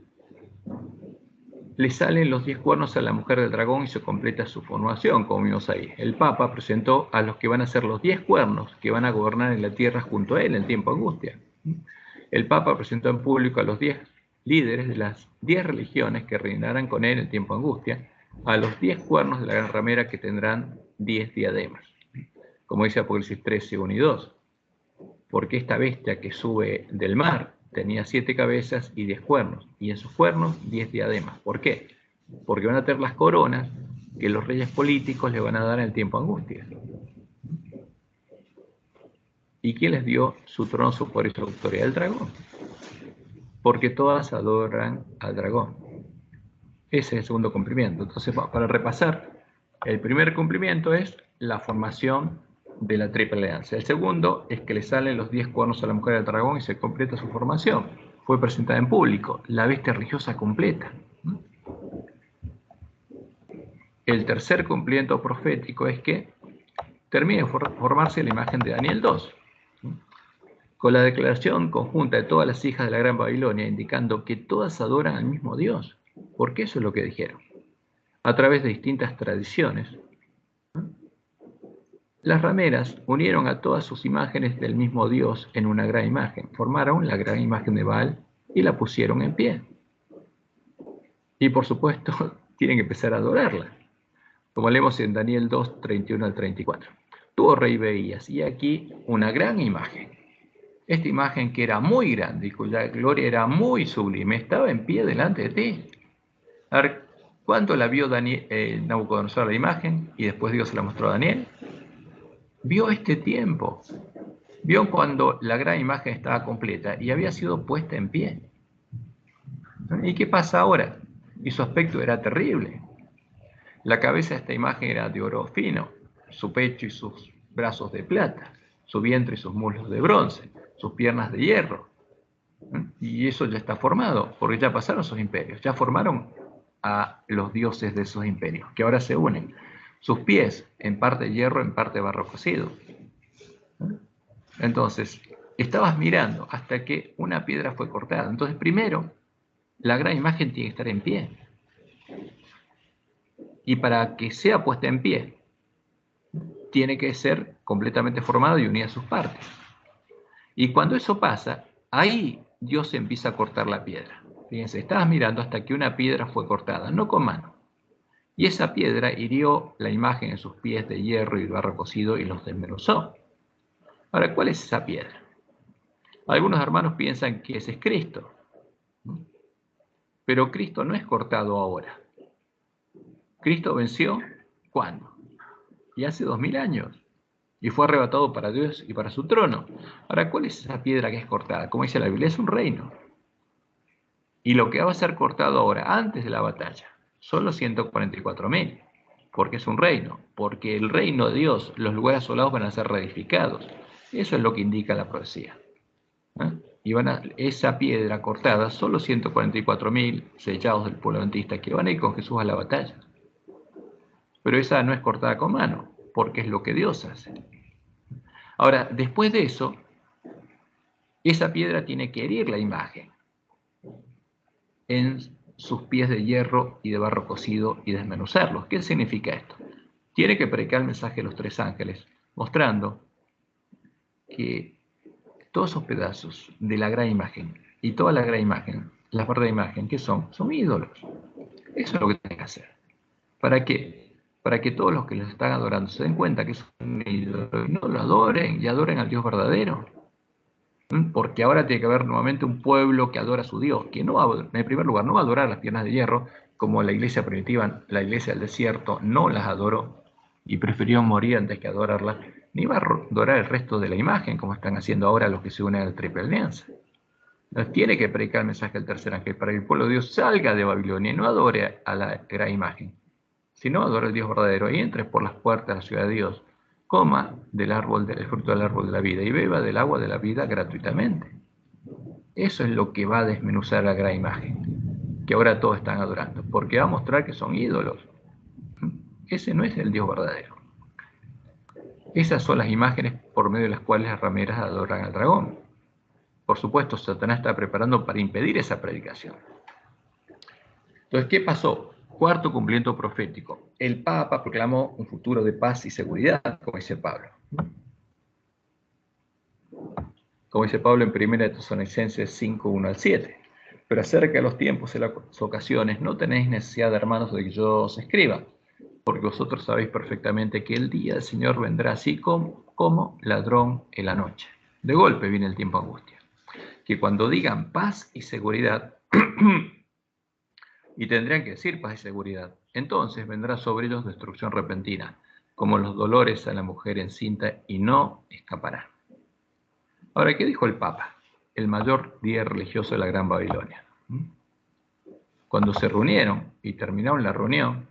le salen los 10 cuernos a la mujer del dragón y se completa su formación, como vimos ahí. El Papa presentó a los que van a ser los 10 cuernos que van a gobernar en la tierra junto a él en tiempo de angustia. El Papa presentó en público a los 10 líderes de las 10 religiones que reinarán con él en tiempo de angustia, a los 10 cuernos de la gran ramera que tendrán 10 diademas. Como dice Apocalipsis 13, 1 y 2. Porque esta bestia que sube del mar tenía 7 cabezas y 10 cuernos, y en sus cuernos 10 diademas. ¿Por qué? Porque van a tener las coronas que los reyes políticos le van a dar en el tiempo de angustia. ¿Y quién les dio su trono, su poder y su autoridad? El dragón. Porque todas adoran al dragón. Ese es el segundo cumplimiento. Entonces, para repasar, el primer cumplimiento es la formación de la triple alianza. El segundo es que le salen los 10 cuernos a la mujer del dragón y se completa su formación. Fue presentada en público, la bestia religiosa completa. El tercer cumplimiento profético es que termina de formarse la imagen de Daniel 2, con la declaración conjunta de todas las hijas de la Gran Babilonia, indicando que todas adoran al mismo Dios, porque eso es lo que dijeron. A través de distintas tradiciones, las rameras unieron a todas sus imágenes del mismo Dios en una gran imagen, formaron la gran imagen de Baal y la pusieron en pie. Y por supuesto, tienen que empezar a adorarla, como leemos en Daniel 2, 31 al 34. Tú, oh rey, veías, y aquí una gran imagen. Esta imagen que era muy grande y cuya gloria era muy sublime, estaba en pie delante de ti. A ver, ¿cuándo la vio Nabucodonosor la imagen y después Dios se la mostró a Daniel? Vio este tiempo. Vio cuando la gran imagen estaba completa y había sido puesta en pie. ¿Y qué pasa ahora? Y su aspecto era terrible. La cabeza de esta imagen era de oro fino, su pecho y sus brazos de plata, su vientre y sus muslos de bronce, sus piernas de hierro. Y eso ya está formado, porque ya pasaron esos imperios, ya formaron a los dioses de esos imperios, que ahora se unen. Sus pies, en parte hierro, en parte barro cocido. Entonces, estabas mirando hasta que una piedra fue cortada. Entonces, primero, la gran imagen tiene que estar en pie. Y para que sea puesta en pie, tiene que ser completamente formada y unida a sus partes. Y cuando eso pasa, ahí Dios empieza a cortar la piedra. Fíjense, estabas mirando hasta que una piedra fue cortada, no con mano. Y esa piedra hirió la imagen en sus pies de hierro y barro cocido y los desmenuzó. Ahora, ¿cuál es esa piedra? Algunos hermanos piensan que ese es Cristo. Pero Cristo no es cortado ahora. Cristo venció, ¿cuándo? Y hace 2000 años. Y fue arrebatado para Dios y para su trono. Ahora, ¿cuál es esa piedra que es cortada? Como dice la Biblia, es un reino. Y lo que va a ser cortado ahora, antes de la batalla, son los 144.000. Porque es un reino. Porque el reino de Dios, los lugares asolados van a ser reedificados. Eso es lo que indica la profecía. Y esa piedra cortada son los 144.000 sellados del pueblo adventista que van a ir con Jesús a la batalla. Pero esa no es cortada con mano, porque es lo que Dios hace. Ahora, después de eso, esa piedra tiene que herir la imagen en sus pies de hierro y de barro cocido y desmenuzarlos. ¿Qué significa esto? Tiene que predicar el mensaje de los 3 ángeles, mostrando que todos esos pedazos de la gran imagen y toda la gran imagen, la verdadera imagen, ¿qué son? Son ídolos. Eso es lo que tiene que hacer. ¿Para qué? Para que todos los que los están adorando se den cuenta que son ídolos y no lo adoren y adoren al Dios verdadero. Porque ahora tiene que haber nuevamente un pueblo que adora a su Dios, que no va, en primer lugar no va a adorar las piernas de hierro, como la iglesia primitiva, la iglesia del desierto, no las adoró y prefirió morir antes que adorarlas, ni va a adorar el resto de la imagen, como están haciendo ahora los que se unen a la Triple Alianza. Entonces tiene que predicar el mensaje del tercer ángel para que el pueblo de Dios salga de Babilonia y no adore a la gran imagen, sino adore al Dios verdadero y entre por las puertas de la ciudad de Dios, coma del fruto del árbol de la vida y beba del agua de la vida gratuitamente. Eso es lo que va a desmenuzar la gran imagen, que ahora todos están adorando, porque va a mostrar que son ídolos. Ese no es el Dios verdadero. Esas son las imágenes por medio de las cuales las rameras adoran al dragón. Por supuesto, Satanás está preparando para impedir esa predicación. Entonces, ¿qué pasó? Cuarto cumplimiento profético. El Papa proclamó un futuro de paz y seguridad, como dice Pablo. Como dice Pablo en 1 Tesalonicenses 5, 1 al 7. Pero acerca de los tiempos y las ocasiones, no tenéis necesidad, hermanos, de que yo os escriba, porque vosotros sabéis perfectamente que el día del Señor vendrá así como ladrón en la noche. De golpe viene el tiempo de angustia. Que cuando digan paz y seguridad, y tendrían que decir paz y seguridad. Entonces vendrá sobre ellos destrucción repentina, como los dolores a la mujer encinta, y no escaparán. Ahora, ¿qué dijo el Papa? El mayor líder religioso de la Gran Babilonia. Cuando se reunieron y terminaron la reunión,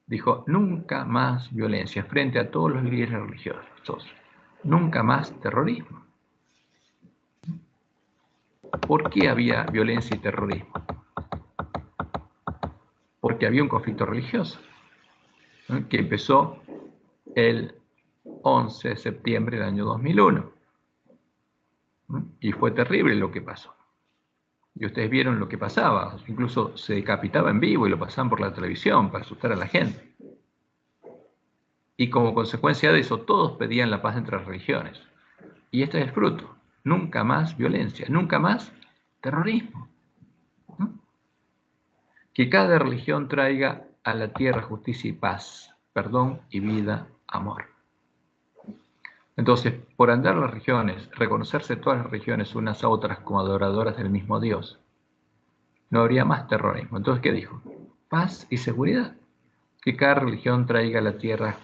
dijo, nunca más violencia frente a todos los líderes religiosos, nunca más terrorismo. ¿Por qué había violencia y terrorismo? Porque había un conflicto religioso, ¿no?, que empezó el 11 de septiembre del año 2001. Y fue terrible lo que pasó. Y ustedes vieron lo que pasaba, incluso se decapitaba en vivo y lo pasaban por la televisión para asustar a la gente. Y como consecuencia de eso, todos pedían la paz entre las religiones. Y este es el fruto. Nunca más violencia, nunca más terrorismo. Que cada religión traiga a la tierra justicia y paz, perdón y vida, amor. Entonces, por andar las religiones, reconocerse todas las religiones unas a otras como adoradoras del mismo Dios, no habría más terrorismo. Entonces, ¿qué dijo? Paz y seguridad. Que cada religión traiga a la tierra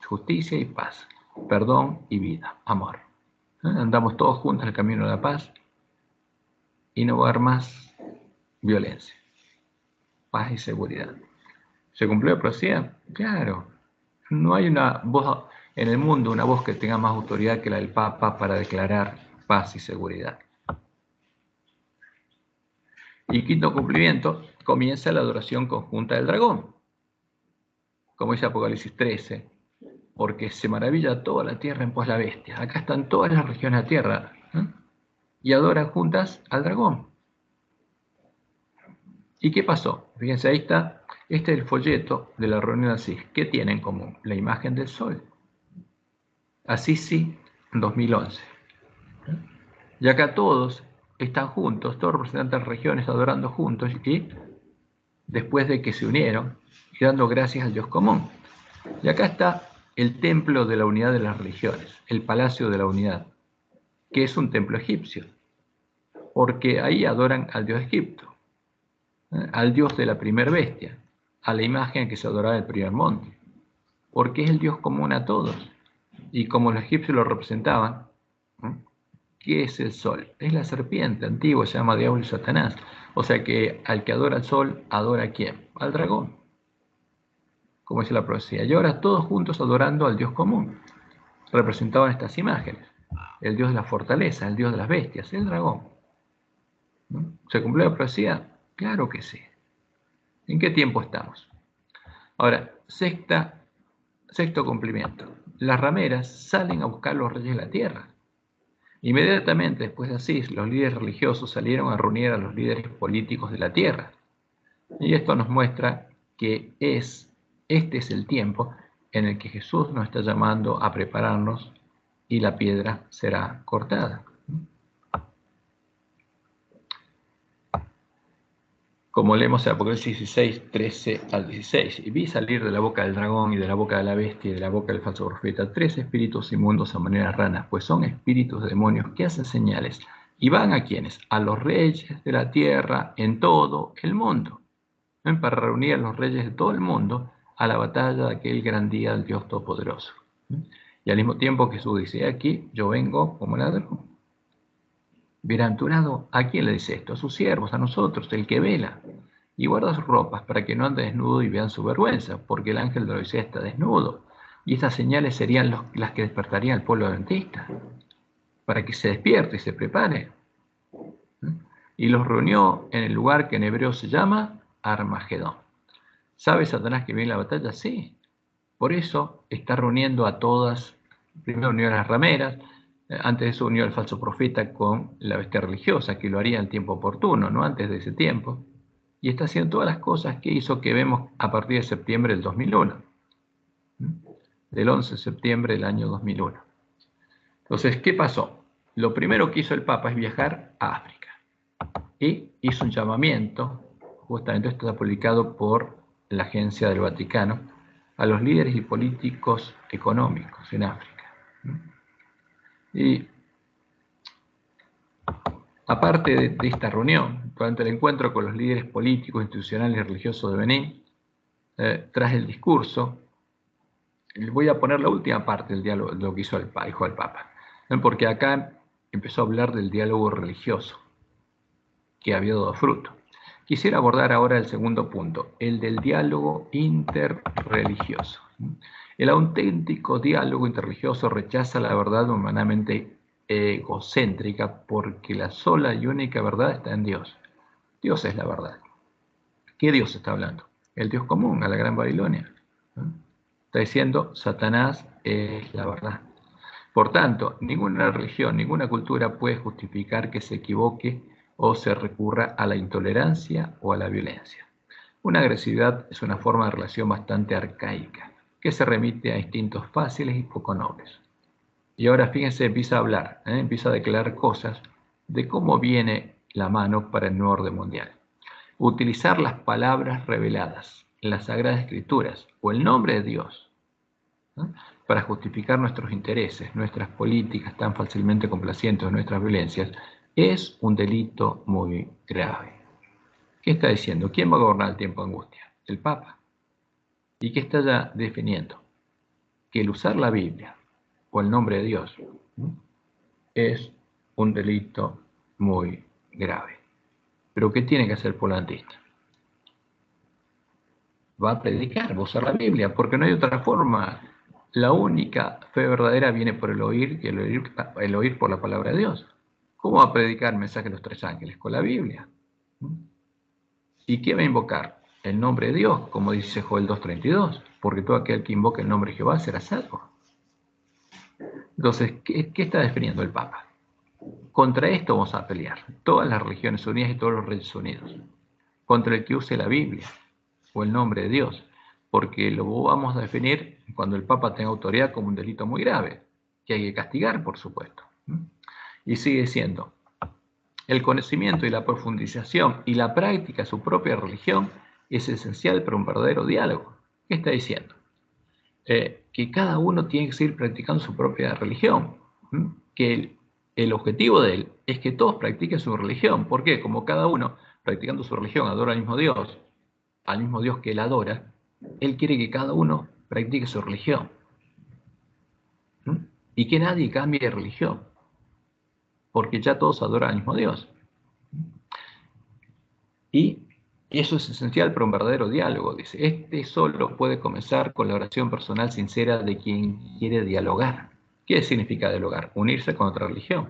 justicia y paz, perdón y vida, amor. Andamos todos juntos en el camino de la paz y no va a haber más violencia. Paz y seguridad. ¿Se cumplió la profecía? Claro. No hay una voz en el mundo, una voz que tenga más autoridad que la del Papa para declarar paz y seguridad. Y quinto cumplimiento, comienza la adoración conjunta del dragón. Como dice Apocalipsis 13, porque se maravilla toda la tierra en pos de la bestia. Acá están todas las regiones de la tierra, ¿eh? Y adoran juntas al dragón. ¿Y qué pasó? Fíjense, ahí está, este es el folleto de la reunión de Asís. ¿Qué tienen en común? La imagen del sol. Asís 2011. Y acá todos están juntos, todos representantes de regiones adorando juntos y después de que se unieron y dando gracias al Dios común. Y acá está el templo de la unidad de las religiones, el palacio de la unidad, que es un templo egipcio, porque ahí adoran al Dios de Egipto, al Dios de la primer bestia, a la imagen que se adoraba en el primer monte, porque es el Dios común a todos. Y como los egipcios lo representaban, ¿qué es el sol? Es la serpiente antigua, se llama Diablo y Satanás. O sea que al que adora al sol, ¿adora a quién? Al dragón, como dice la profecía. Y ahora todos juntos adorando al Dios común, representaban estas imágenes. El Dios de la fortaleza, el Dios de las bestias, el dragón. ¿Se cumplió la profecía? Claro que sí. ¿En qué tiempo estamos? Ahora, sexto cumplimiento. Las rameras salen a buscar los reyes de la tierra. Inmediatamente después de Asís, los líderes religiosos salieron a reunir a los líderes políticos de la tierra. Y esto nos muestra que este es el tiempo en el que Jesús nos está llamando a prepararnos y la piedra será cortada. Como leemos en Apocalipsis 16, 13 al 16. Y vi salir de la boca del dragón y de la boca de la bestia y de la boca del falso profeta 3 espíritus inmundos a manera ranas, pues son espíritus de demonios que hacen señales. ¿Y van a quiénes? A los reyes de la tierra en todo el mundo. ¿Ven? Para reunir a los reyes de todo el mundo a la batalla de aquel gran día del Dios Todopoderoso. Y al mismo tiempo Jesús dice, aquí yo vengo como ladrón. Bienaventurado, ¿a quién le dice esto? A sus siervos, a nosotros, el que vela y guarda sus ropas para que no ande desnudo y vean su vergüenza, porque el ángel de la Odisea está desnudo. Y estas señales serían las que despertarían al pueblo adventista, para que se despierte y se prepare. Y los reunió en el lugar que en hebreo se llama Armagedón. ¿Sabe Satanás que viene la batalla? Sí. Por eso está reuniendo a todas, primero unió a las rameras, antes de eso unió al falso profeta con la bestia religiosa, que lo haría en el tiempo oportuno, no antes de ese tiempo. Y está haciendo todas las cosas que hizo que vemos a partir de septiembre del 2001, del 11 de septiembre del año 2001. Entonces, ¿qué pasó? Lo primero que hizo el Papa es viajar a África y hizo un llamamiento, justamente esto está publicado por la Agencia del Vaticano, a los líderes y políticos económicos en África. Y aparte de esta reunión, durante el encuentro con los líderes políticos, institucionales y religiosos de Benín, tras el discurso, voy a poner la última parte del diálogo, lo que dijo el Papa, porque acá empezó a hablar del diálogo religioso, que había dado fruto. Quisiera abordar ahora el segundo punto, el del diálogo interreligioso. El auténtico diálogo interreligioso rechaza la verdad humanamente egocéntrica porque la sola y única verdad está en Dios. Dios es la verdad. ¿Qué Dios está hablando? El Dios común, a la Gran Babilonia. Está diciendo, Satanás es la verdad. Por tanto, ninguna religión, ninguna cultura puede justificar que se equivoque o se recurra a la intolerancia o a la violencia. Una agresividad es una forma de relación bastante arcaica, que se remite a instintos fáciles y poco nobles. Y ahora fíjense, empieza a hablar, empieza a declarar cosas de cómo viene la mano para el nuevo orden mundial. Utilizar las palabras reveladas en las Sagradas Escrituras o el nombre de Dios, ¿no?, para justificar nuestros intereses, nuestras políticas tan fácilmente complacientes, nuestras violencias, es un delito muy grave. ¿Qué está diciendo? ¿Quién va a gobernar el tiempo de angustia? El Papa. ¿Y qué está ya definiendo? Que el usar la Biblia o el nombre de Dios, ¿no?, es un delito muy grave. ¿Pero qué tiene que hacer el polantista? Va a predicar, va a usar la Biblia, porque no hay otra forma. La única fe verdadera viene por el oír, y el oír por la palabra de Dios. ¿Cómo va a predicar el mensaje de los tres ángeles? Con la Biblia. ¿Y qué va a invocar? El nombre de Dios, como dice Joel 2:32, porque todo aquel que invoque el nombre de Jehová será salvo. Entonces, ¿qué está definiendo el Papa? Contra esto vamos a pelear, todas las religiones unidas y todos los reyes unidos, contra el que use la Biblia o el nombre de Dios, porque lo vamos a definir cuando el Papa tenga autoridad como un delito muy grave, que hay que castigar, por supuesto. Y sigue diciendo, el conocimiento y la profundización y la práctica de su propia religión es esencial para un verdadero diálogo. ¿Qué está diciendo? Que cada uno tiene que seguir practicando su propia religión, que el objetivo de él es que todos practiquen su religión. ¿Por qué? Como cada uno, practicando su religión, adora al mismo Dios que él adora, él quiere que cada uno practique su religión. Y que nadie cambie de religión, porque ya todos adoran al mismo Dios. Y eso es esencial para un verdadero diálogo, dice. Este solo puede comenzar con la oración personal sincera de quien quiere dialogar. ¿Qué significa dialogar? Unirse con otra religión.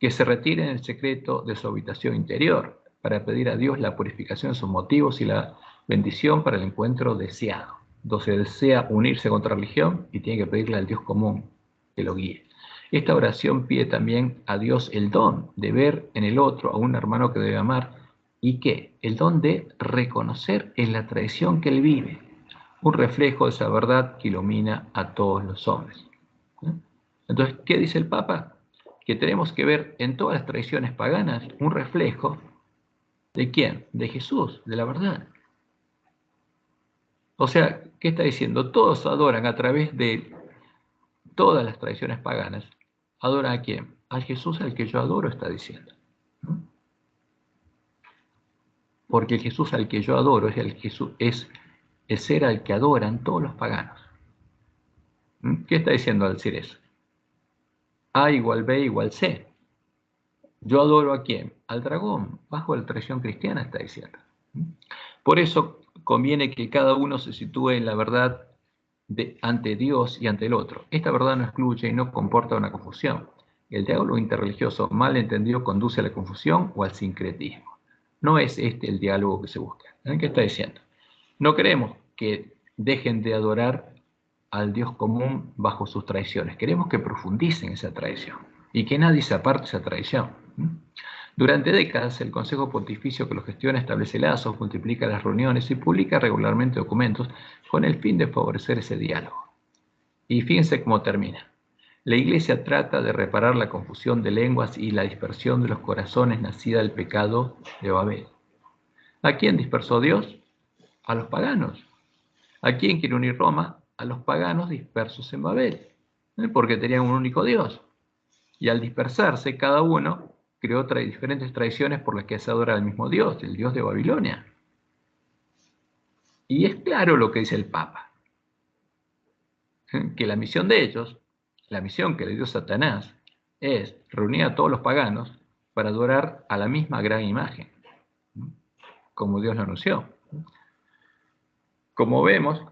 Que se retire en el secreto de su habitación interior para pedir a Dios la purificación de sus motivos y la bendición para el encuentro deseado. Entonces desea unirse con otra religión y tiene que pedirle al Dios común que lo guíe. Esta oración pide también a Dios el don de ver en el otro a un hermano que debe amar y que el don de reconocer en la tradición que él vive, un reflejo de esa verdad que ilumina a todos los hombres. Entonces, ¿qué dice el Papa? Que tenemos que ver en todas las tradiciones paganas un reflejo ¿de quién? De Jesús, de la verdad. O sea, ¿qué está diciendo? Todos adoran a través de todas las tradiciones paganas. ¿Adoran a quién? Al Jesús al que yo adoro, está diciendo. Porque el Jesús al que yo adoro es el ser al que adoran todos los paganos. ¿Qué está diciendo al decir eso? A igual B igual C. Yo adoro ¿a quién? Al dragón, bajo la tradición cristiana, está diciendo. Por eso conviene que cada uno se sitúe en la verdad ante Dios y ante el otro. Esta verdad no excluye y no comporta una confusión. El diálogo interreligioso mal entendido conduce a la confusión o al sincretismo. No es este el diálogo que se busca. ¿Qué está diciendo? No queremos que dejen de adorar al Dios común bajo sus tradiciones. Queremos que profundicen esa tradición y que nadie se aparte de esa tradición. Durante décadas, el Consejo Pontificio que lo gestiona establece lazos, multiplica las reuniones y publica regularmente documentos con el fin de favorecer ese diálogo. Y fíjense cómo termina. La Iglesia trata de reparar la confusión de lenguas y la dispersión de los corazones nacida del pecado de Babel. ¿A quién dispersó Dios? A los paganos. ¿A quién quiere unir Roma? A los paganos dispersos en Babel, porque tenían un único Dios. Y al dispersarse cada uno, creó diferentes tradiciones por las que se adora al mismo Dios, el Dios de Babilonia. Y es claro lo que dice el Papa, que la misión de ellos, la misión que le dio Satanás, es reunir a todos los paganos para adorar a la misma gran imagen, como Dios lo anunció. Como vemos,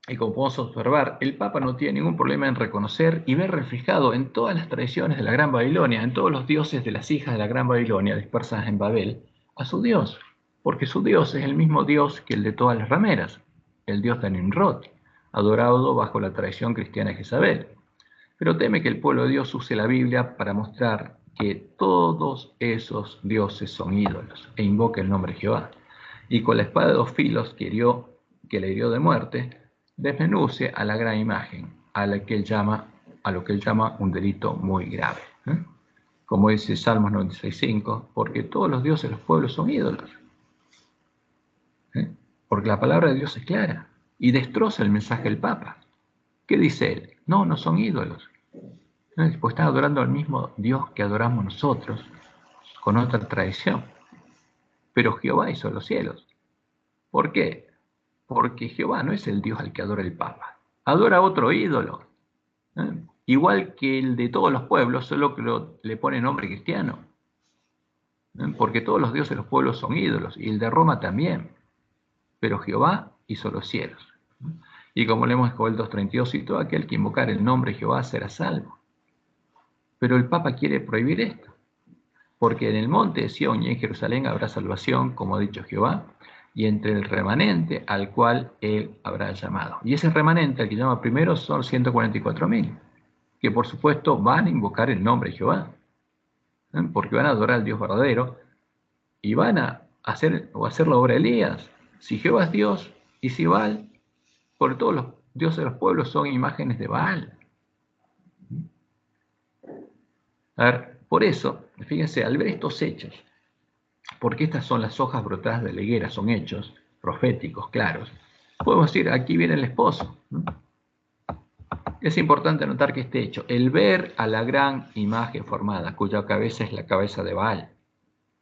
y como podemos observar, el Papa no tiene ningún problema en reconocer y ver reflejado en todas las tradiciones de la Gran Babilonia, en todos los dioses de las hijas de la Gran Babilonia dispersas en Babel, a su Dios, porque su Dios es el mismo Dios que el de todas las rameras, el Dios de Nimrod, adorado bajo la tradición cristiana de Jezabel. Pero teme que el pueblo de Dios use la Biblia para mostrar que todos esos dioses son ídolos e invoque el nombre de Jehová. Y con la espada de dos filos que le hirió de muerte, desmenuce a la gran imagen, a lo que él llama un delito muy grave. Como dice Salmos 96:5, porque todos los dioses de los pueblos son ídolos. Porque la palabra de Dios es clara y destroza el mensaje del Papa. ¿Qué dice él? No, no son ídolos. Pues están adorando al mismo Dios que adoramos nosotros, con otra tradición. Pero Jehová hizo los cielos. ¿Por qué? Porque Jehová no es el Dios al que adora el Papa. Adora a otro ídolo. Igual que el de todos los pueblos, solo que le pone nombre cristiano. Porque todos los dioses de los pueblos son ídolos, y el de Roma también. Pero Jehová hizo los cielos. Y como leemos en Joel 2:32, y todo aquel que invocar el nombre de Jehová será salvo. Pero el Papa quiere prohibir esto, porque en el monte de Sión y en Jerusalén habrá salvación, como ha dicho Jehová, y entre el remanente al cual él habrá llamado. Y ese remanente al que llama primero son 144.000, que por supuesto van a invocar el nombre de Jehová, porque van a adorar al Dios verdadero y van a hacer la obra de Elías. Si Jehová es Dios y si Baal, porque todos los dioses de los pueblos son imágenes de Baal. A ver, por eso, fíjense, al ver estos hechos, porque estas son las hojas brotadas de la higuera, son hechos proféticos, claros, podemos decir, aquí viene el esposo. Es importante notar que este hecho, el ver a la gran imagen formada, cuya cabeza es la cabeza de Baal,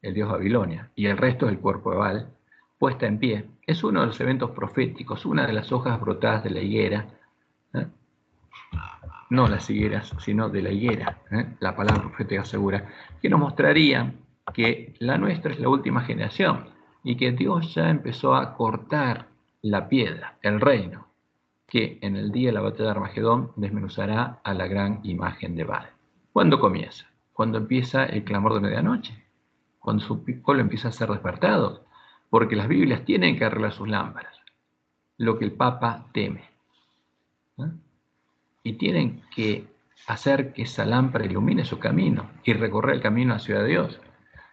el dios Babilonia, y el resto del cuerpo de Baal, puesta en pie, es uno de los eventos proféticos, una de las hojas brotadas de la higuera, no las higueras, sino de la higuera, la palabra profética asegura, que nos mostraría que la nuestra es la última generación y que Dios ya empezó a cortar la piedra, el reino, que en el día de la batalla de Armagedón desmenuzará a la gran imagen de Baal. ¿Cuándo comienza? Cuando empieza el clamor de medianoche, cuando su pueblo empieza a ser despertado, porque las Biblias tienen que arreglar sus lámparas, lo que el Papa teme. Y tienen que hacer que esa lámpara ilumine su camino y recorrer el camino hacia Dios.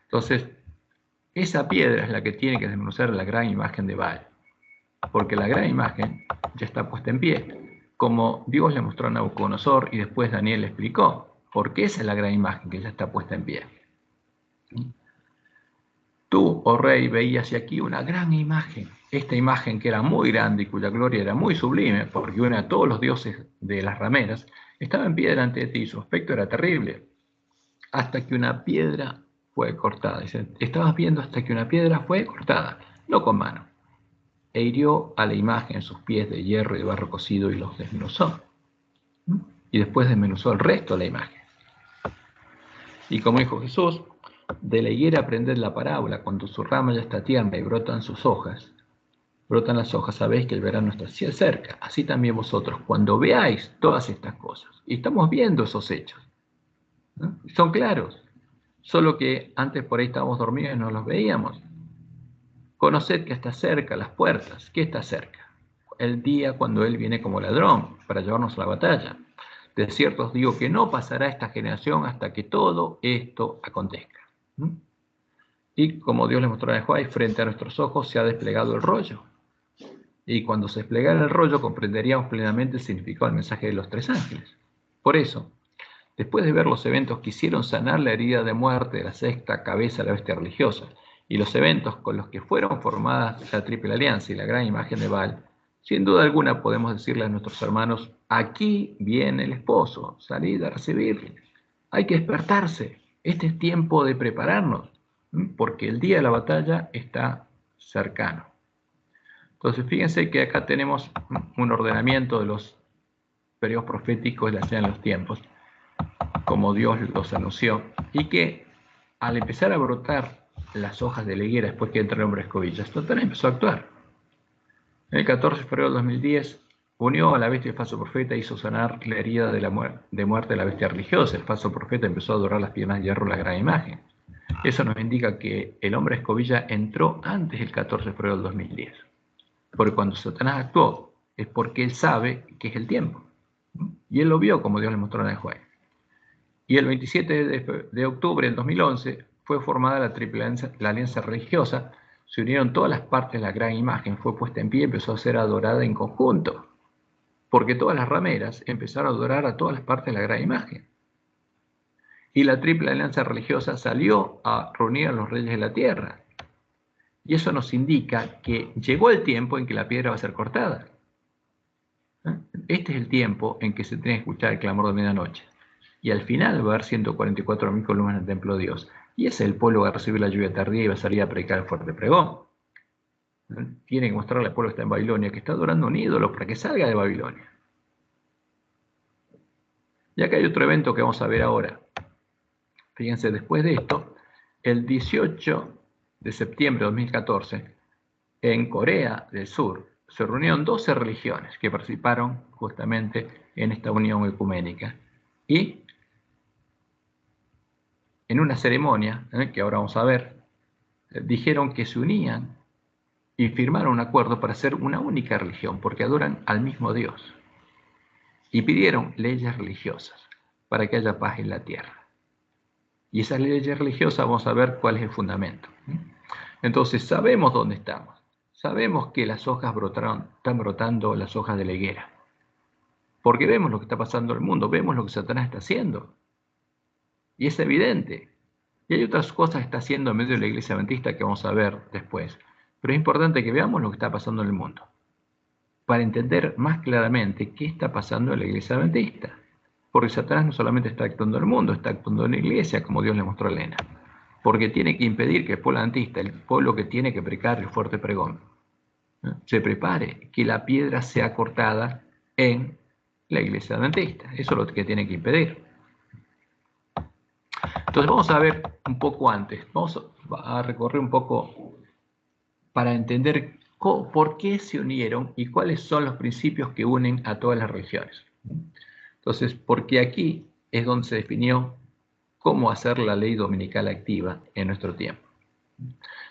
Entonces, esa piedra es la que tiene que desmenuzar la gran imagen de Baal, porque la gran imagen ya está puesta en pie, como Dios le mostró a Nabucodonosor y después Daniel le explicó, porque esa es la gran imagen que ya está puesta en pie. Tú, oh rey, veías aquí una gran imagen, esta imagen que era muy grande y cuya gloria era muy sublime, porque une a todos los dioses de las rameras, estaba en pie delante de ti y su aspecto era terrible, hasta que una piedra fue cortada. Dice, estabas viendo hasta que una piedra fue cortada, no con mano, e hirió a la imagen sus pies de hierro y de barro cocido y los desmenuzó. Y después desmenuzó el resto de la imagen. Y como dijo Jesús, de la higuera aprended la parábola, cuando su rama ya está tierna y brotan sus hojas, brotan las hojas, sabéis que el verano está cerca. Así también vosotros, cuando veáis todas estas cosas, y estamos viendo esos hechos, ¿no? Son claros, solo que antes por ahí estábamos dormidos y no los veíamos. Conoced que está cerca las puertas. ¿Qué está cerca? El día cuando Él viene como ladrón para llevarnos a la batalla. De cierto os digo que no pasará esta generación hasta que todo esto acontezca. Y como Dios le mostró a Joai, frente a nuestros ojos se ha desplegado el rollo. Y cuando se desplegara el rollo comprenderíamos plenamente el significado del mensaje de los tres ángeles. Por eso, después de ver los eventos que hicieron sanar la herida de muerte de la sexta cabeza de la bestia religiosa, y los eventos con los que fueron formadas la triple alianza y la gran imagen de Baal, sin duda alguna podemos decirle a nuestros hermanos, aquí viene el esposo, salid a recibirle. Hay que despertarse, Este es tiempo de prepararnos, porque el día de la batalla está cercano. Entonces, fíjense que acá tenemos un ordenamiento de los periodos proféticos de la señal de los tiempos, como Dios los anunció, y que al empezar a brotar las hojas de la higuera después que entra el hombre escobilla, Satanás empezó a actuar. El 14 de febrero de 2010 unió a la bestia del falso profeta e hizo sanar la herida de muerte de la bestia religiosa. El falso profeta empezó a adorar las piernas de hierro, la gran imagen. Eso nos indica que el hombre escobilla entró antes del 14 de febrero del 2010. Porque cuando Satanás actuó es porque él sabe que es el tiempo. Y él lo vio como Dios le mostró en el juez. Y el 27 de octubre del 2011 fue formada la alianza religiosa. Se unieron todas las partes de la gran imagen, fue puesta en pie y empezó a ser adorada en conjunto. Porque todas las rameras empezaron a adorar a todas las partes de la gran imagen. Y la triple alianza religiosa salió a reunir a los reyes de la tierra. Y eso nos indica que llegó el tiempo en que la piedra va a ser cortada. Este es el tiempo en que se tiene que escuchar el clamor de medianoche. Y al final va a haber 144.000 columnas en el templo de Dios. Y ese es el pueblo que va a recibir la lluvia tardía y va a salir a predicar el fuerte pregón. Tiene que mostrarle al pueblo que está en Babilonia que está adorando un ídolo para que salga de Babilonia. Y acá hay otro evento que vamos a ver ahora. Fíjense, después de esto, el 18 de septiembre de 2014, en Corea del Sur, se reunieron 12 religiones que participaron justamente en esta unión ecuménica. Y en una ceremonia, que ahora vamos a ver, dijeron que se unían y firmaron un acuerdo para ser una única religión, porque adoran al mismo Dios. Y pidieron leyes religiosas para que haya paz en la tierra. Y esas leyes religiosas vamos a ver cuál es el fundamento. Entonces sabemos dónde estamos. Sabemos que las hojas están brotando las hojas de la higuera. Porque vemos lo que está pasando en el mundo, vemos lo que Satanás está haciendo. Y es evidente. Y hay otras cosas que está haciendo en medio de la iglesia adventista que vamos a ver después. Pero es importante que veamos lo que está pasando en el mundo, para entender más claramente qué está pasando en la iglesia adventista. Porque Satanás no solamente está actuando en el mundo, está actuando en la iglesia, como Dios le mostró a Elena. Porque tiene que impedir que el pueblo adventista, el pueblo que tiene que predicar el fuerte pregón, se prepare, que la piedra sea cortada en la iglesia adventista. Eso es lo que tiene que impedir. Entonces vamos a ver un poco antes, vamos a recorrer un poco para entender por qué se unieron y cuáles son los principios que unen a todas las religiones. Entonces, porque aquí es donde se definió cómo hacer la ley dominical activa en nuestro tiempo.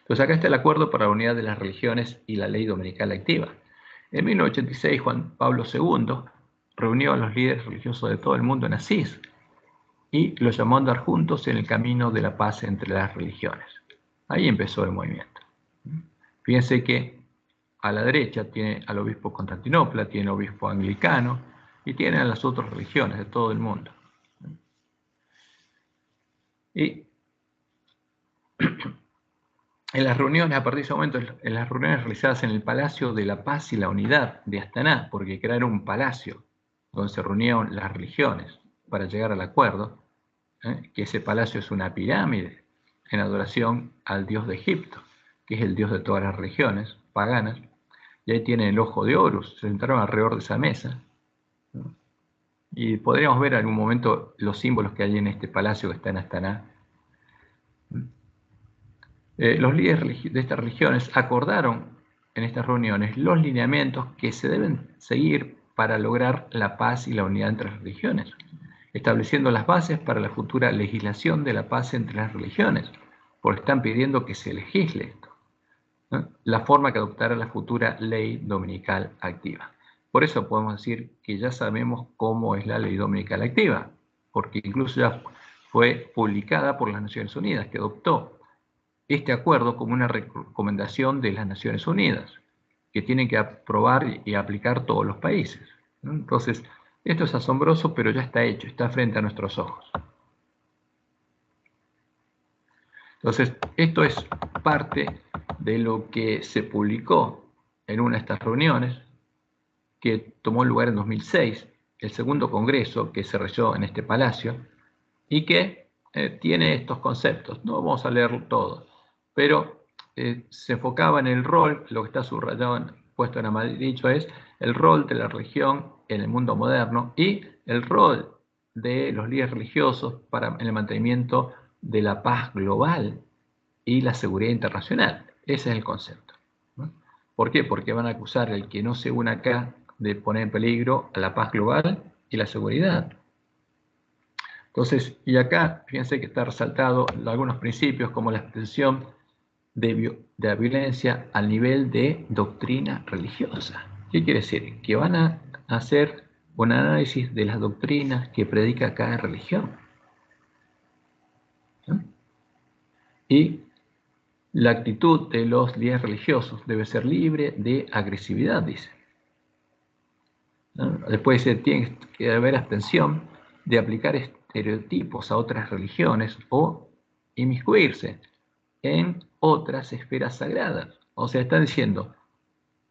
Entonces acá está el acuerdo para la unidad de las religiones y la ley dominical activa. En 1986, Juan Pablo II reunió a los líderes religiosos de todo el mundo en Asís y los llamó a andar juntos en el camino de la paz entre las religiones. Ahí empezó el movimiento. Fíjense que a la derecha tiene al obispo de Constantinopla, tiene al obispo anglicano y tiene a las otras religiones de todo el mundo. Y en las reuniones, a partir de ese momento, en las reuniones realizadas en el Palacio de la Paz y la Unidad de Astaná, porque crearon un palacio donde se reunieron las religiones para llegar al acuerdo, que ese palacio es una pirámide en adoración al dios de Egipto, que es el dios de todas las religiones paganas, y ahí tienen el ojo de Horus, se sentaron alrededor de esa mesa, y podríamos ver en algún momento los símbolos que hay en este palacio que está en Astaná. Los líderes de estas religiones acordaron en estas reuniones los lineamientos que se deben seguir para lograr la paz y la unidad entre las religiones, estableciendo las bases para la futura legislación de la paz entre las religiones, porque están pidiendo que se legisle esto, ¿no? La forma que adoptará la futura ley dominical activa. Por eso podemos decir que ya sabemos cómo es la ley dominical activa, porque incluso ya fue publicada por las Naciones Unidas, que adoptó este acuerdo como una recomendación de las Naciones Unidas, que tienen que aprobar y aplicar todos los países. Entonces, esto es asombroso, pero ya está hecho, está frente a nuestros ojos. Entonces, esto es parte de lo que se publicó en una de estas reuniones, que tomó lugar en 2006, el segundo congreso que se realizó en este palacio, y que tiene estos conceptos. No vamos a leer todo, pero se enfocaba en el rol, lo que está subrayado, puesto en amarillo, es el rol de la religión en el mundo moderno y el rol de los líderes religiosos en el mantenimiento de la paz global y la seguridad internacional. Ese es el concepto, ¿no? ¿Por qué? Porque van a acusar el que no se une acá de poner en peligro a la paz global y la seguridad. Entonces, y acá, fíjense que está resaltado algunos principios como la extensión de la violencia al nivel de doctrina religiosa. ¿Qué quiere decir? Que van a hacer un análisis de las doctrinas que predica cada religión, ¿no? Y la actitud de los líderes religiosos debe ser libre de agresividad, dice, ¿no? Después dice, tiene que haber abstención de aplicar estereotipos a otras religiones o inmiscuirse en otras esferas sagradas. O sea, está diciendo,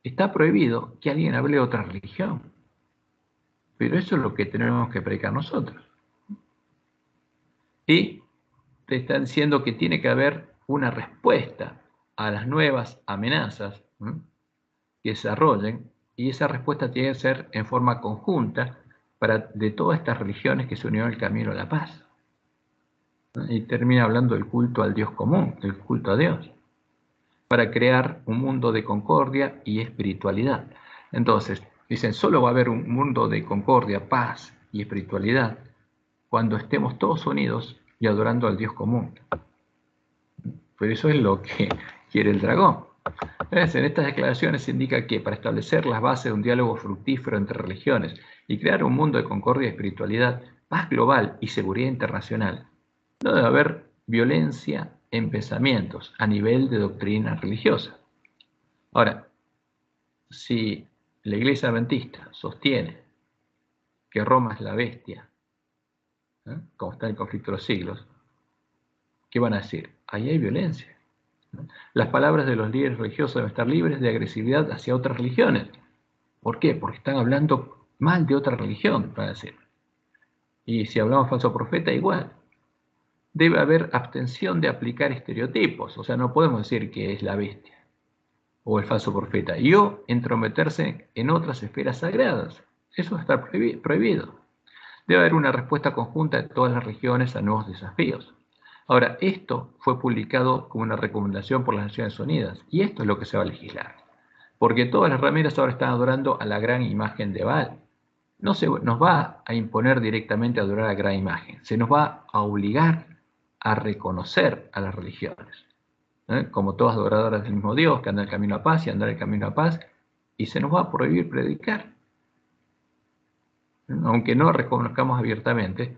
está prohibido que alguien hable de otra religión, pero eso es lo que tenemos que predicar nosotros. Y te están diciendo que tiene que haber una respuesta a las nuevas amenazas, ¿no?, que desarrollen, y esa respuesta tiene que ser en forma conjunta de todas estas religiones que se unieron al camino a la paz, ¿no? Y termina hablando del culto al Dios común, el culto a Dios, para crear un mundo de concordia y espiritualidad. Entonces, dicen, solo va a haber un mundo de concordia, paz y espiritualidad cuando estemos todos unidos y adorando al Dios común. Pero eso es lo que quiere el dragón. ¿Ves? En estas declaraciones se indica que para establecer las bases de un diálogo fructífero entre religiones y crear un mundo de concordia y espiritualidad, paz global y seguridad internacional, no debe haber violencia en pensamientos a nivel de doctrina religiosa. Ahora, si la Iglesia Adventista sostiene que Roma es la bestia, como está en el conflicto de los siglos, ¿qué van a decir? Ahí hay violencia. Las palabras de los líderes religiosos deben estar libres de agresividad hacia otras religiones. ¿Por qué? Porque están hablando mal de otra religión, van a decir. Y si hablamos falso profeta, igual. Debe haber abstención de aplicar estereotipos, o sea, no podemos decir que es la bestia o el falso profeta, y o entrometerse en otras esferas sagradas. Eso está prohibido. Debe haber una respuesta conjunta de todas las religiones a nuevos desafíos. Ahora, esto fue publicado como una recomendación por las Naciones Unidas, y esto es lo que se va a legislar. Porque todas las rameras ahora están adorando a la gran imagen de Baal. No se nos va a imponer directamente a adorar a la gran imagen, se nos va a obligar a reconocer a las religiones, como todas adoradoras del mismo Dios, que andan el camino a paz y andar el camino a paz, y se nos va a prohibir predicar. Aunque no reconozcamos abiertamente,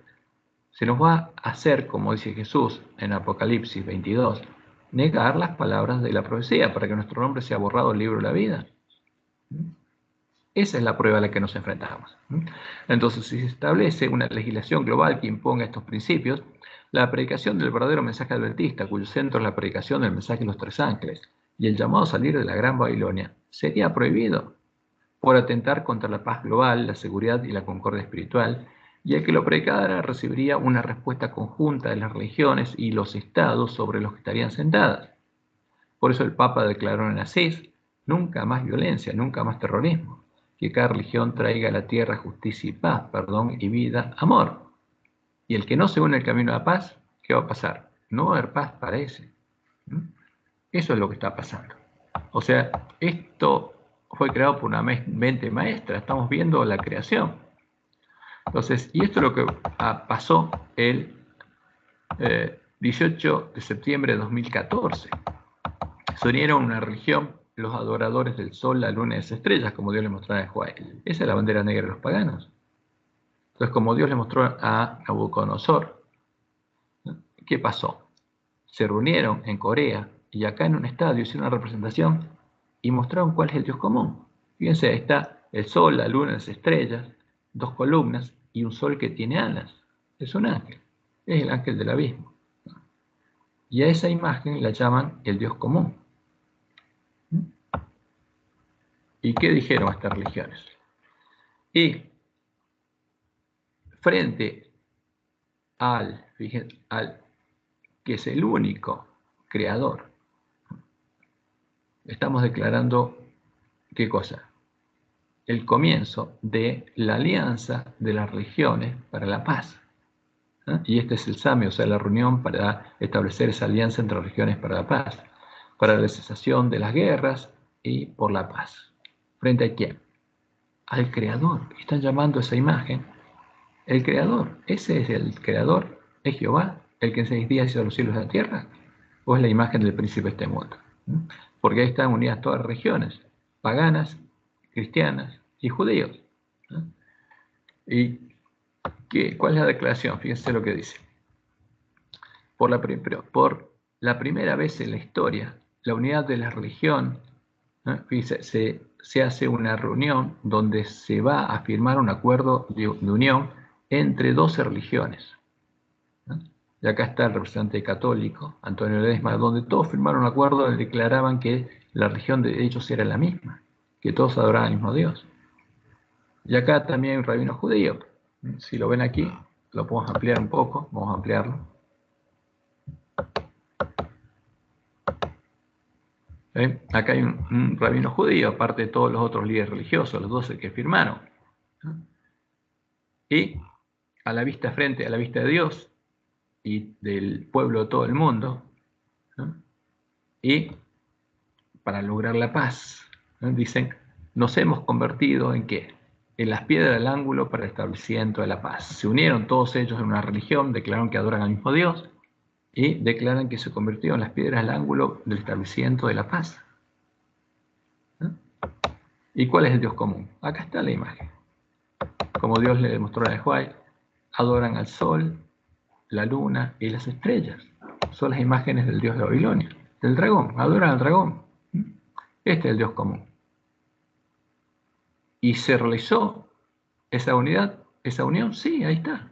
se nos va a hacer, como dice Jesús en Apocalipsis 22, negar las palabras de la profecía para que nuestro nombre sea borrado del libro de la vida. Esa es la prueba a la que nos enfrentamos. Entonces, si se establece una legislación global que imponga estos principios, la predicación del verdadero mensaje adventista, cuyo centro es la predicación del mensaje de los tres ángeles y el llamado a salir de la Gran Babilonia, sería prohibido por atentar contra la paz global, la seguridad y la concordia espiritual, y el que lo predicara recibiría una respuesta conjunta de las religiones y los estados sobre los que estarían sentadas. Por eso el Papa declaró en Asís, nunca más violencia, nunca más terrorismo, que cada religión traiga a la tierra justicia y paz, perdón y vida, amor. Y el que no se une al camino de la paz, ¿qué va a pasar? No va a haber paz para ese. Eso es lo que está pasando. O sea, esto fue creado por una mente maestra, estamos viendo la creación. Entonces, y esto es lo que pasó el 18 de septiembre de 2014. Se unieron una religión los adoradores del sol, la luna y las estrellas, como Dios le mostró a Joel. Esa es la bandera negra de los paganos. Entonces, como Dios le mostró a Nabucodonosor, ¿qué pasó? Se reunieron en Corea y acá en un estadio hicieron una representación y mostraron cuál es el Dios común. Fíjense, ahí está el sol, la luna, las estrellas, dos columnas y un sol que tiene alas. Es un ángel, es el ángel del abismo. Y a esa imagen la llaman el Dios común. ¿Y qué dijeron estas religiones? Y frente al fíjense, al que es el único creador. Estamos declarando, ¿qué cosa? El comienzo de la alianza de las religiones para la paz. Y este es el SAME, o sea, la reunión para establecer esa alianza entre religiones para la paz, para la cesación de las guerras y por la paz. ¿Frente a quién? Al Creador. Están llamando a esa imagen el Creador. Ese es el Creador, es Jehová, el que en 6 días hizo los cielos y la tierra, o es la imagen del príncipe de este mundo. Porque ahí están unidas todas las regiones, paganas, cristianas y judíos. ¿Y cuál es la declaración? Fíjense lo que dice. Por la primera vez en la historia, la unidad de la religión, se hace una reunión donde se va a firmar un acuerdo de unión entre 12 religiones. Y acá está el representante católico, Antonio Ledesma, donde todos firmaron un acuerdo y declaraban que la religión de ellos era la misma, que todos adoraban al mismo Dios. Y acá también hay un rabino judío. Si lo ven aquí, lo podemos ampliar un poco, vamos a ampliarlo. Acá hay un rabino judío, aparte de todos los otros líderes religiosos, los 12 que firmaron. Y a la vista frente, a la vista de Dios y del pueblo de todo el mundo, y para lograr la paz, dicen, nos hemos convertido en ¿qué? En las piedras del ángulo para el establecimiento de la paz. Se unieron todos ellos en una religión, declararon que adoran al mismo Dios y declaran que se convirtió en las piedras del ángulo del establecimiento de la paz. ¿Y cuál es el Dios común? Acá está la imagen. Como Dios le demostró a Nehuay, adoran al sol, la luna y las estrellas. Son las imágenes del Dios de Babilonia, del dragón. Adoran al dragón. Este es el Dios común. ¿Y se realizó esa unidad, esa unión? Sí, ahí está.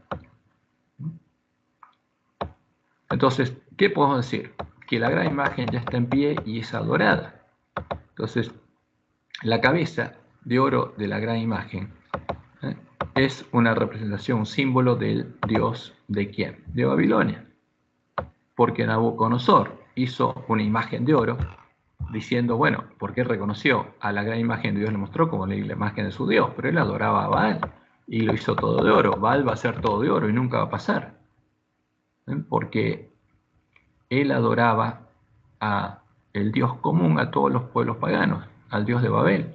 Entonces, ¿qué podemos decir? Que la gran imagen ya está en pie y es adorada. Entonces, la cabeza de oro de la gran imagen es una representación, un símbolo del Dios de quién? De Babilonia. Porque Nabucodonosor hizo una imagen de oro diciendo, bueno, porque reconoció a la gran imagen de Dios, le mostró como la imagen de su Dios, pero él adoraba a Baal y lo hizo todo de oro. Baal va a ser todo de oro y nunca va a pasar. Porque él adoraba a el Dios común a todos los pueblos paganos, al Dios de Babel,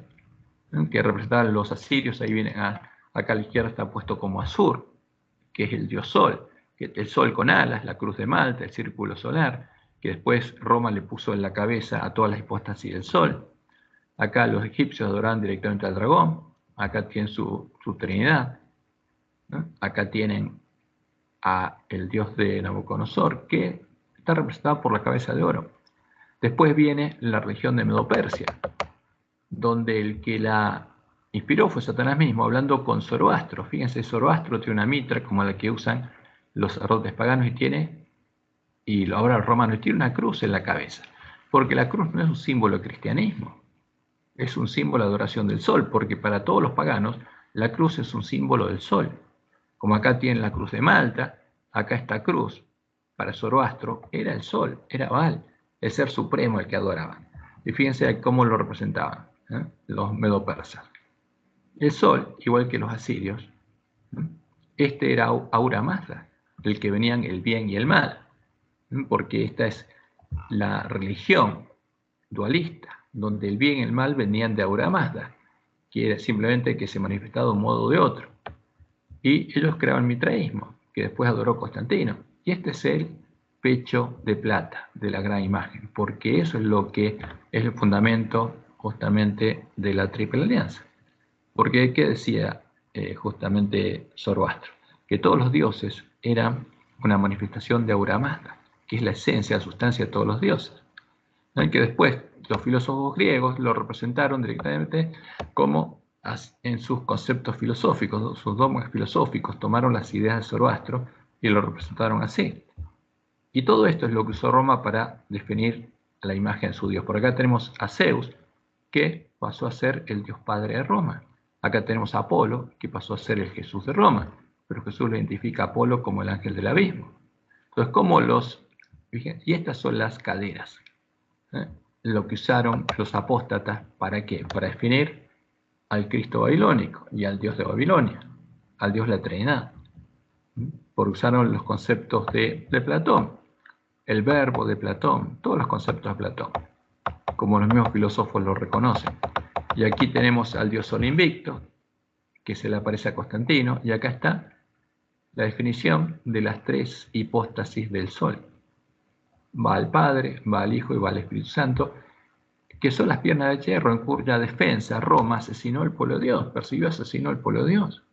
que representaban los asirios. Ahí vienen acá a la izquierda está puesto como Asur, que es el Dios Sol, que el Sol con alas, la cruz de Malta, el círculo solar, que después Roma le puso en la cabeza a todas las hipóstasis del Sol. Acá los egipcios adoraban directamente al dragón, acá tienen su Trinidad, acá tienen a el Dios de Nabucodonosor, que está representado por la cabeza de oro. Después viene la religión de Medo-Persia, donde el que la inspiró fue Satanás mismo, hablando con Zoroastro. Fíjense, Zoroastro tiene una mitra como la que usan los sacerdotes paganos y ahora los romanos, tiene una cruz en la cabeza, porque la cruz no es un símbolo de cristianismo, es un símbolo de adoración del sol, porque para todos los paganos la cruz es un símbolo del sol. Como acá tienen la cruz de Malta, acá esta cruz, para Zoroastro, era el sol, era Baal, el ser supremo el que adoraban. Y fíjense cómo lo representaban los medo-persas. El sol, igual que los asirios, este era Ahura Mazda, del que venían el bien y el mal, porque esta es la religión dualista, donde el bien y el mal venían de Ahura Mazda, que era simplemente que se manifestaba de un modo o de otro. Y ellos creaban el mitraísmo, que después adoró Constantino. Y este es el pecho de plata de la gran imagen, porque eso es lo que es el fundamento justamente de la Triple Alianza. Porque, ¿qué decía justamente Zoroastro? Que todos los dioses eran una manifestación de Ahura Mazda, que es la esencia, la sustancia de todos los dioses. Que después los filósofos griegos lo representaron directamente como en sus conceptos filosóficos, sus dogmas filosóficos, tomaron las ideas de Zoroastro y lo representaron así. Y todo esto es lo que usó Roma para definir la imagen de su Dios. Por acá tenemos a Zeus, que pasó a ser el Dios Padre de Roma. Acá tenemos a Apolo, que pasó a ser el Jesús de Roma, pero Jesús lo identifica a Apolo como el ángel del abismo. Entonces, y estas son las caderas, ¿eh? Lo que usaron los apóstatas, ¿para qué? Para definir al Cristo babilónico y al Dios de Babilonia, al Dios de la Trinidad. Porque usaron los conceptos de Platón, el verbo de Platón, todos los conceptos de Platón, como los mismos filósofos lo reconocen. Y aquí tenemos al Dios Sol invicto, que se le aparece a Constantino, y acá está la definición de las tres hipóstasis del Sol. Va al Padre, va al Hijo y va al Espíritu Santo, que son las piernas de hierro en cuya defensa Roma asesinó al pueblo de Dios, persiguió, asesinó al pueblo de Dios.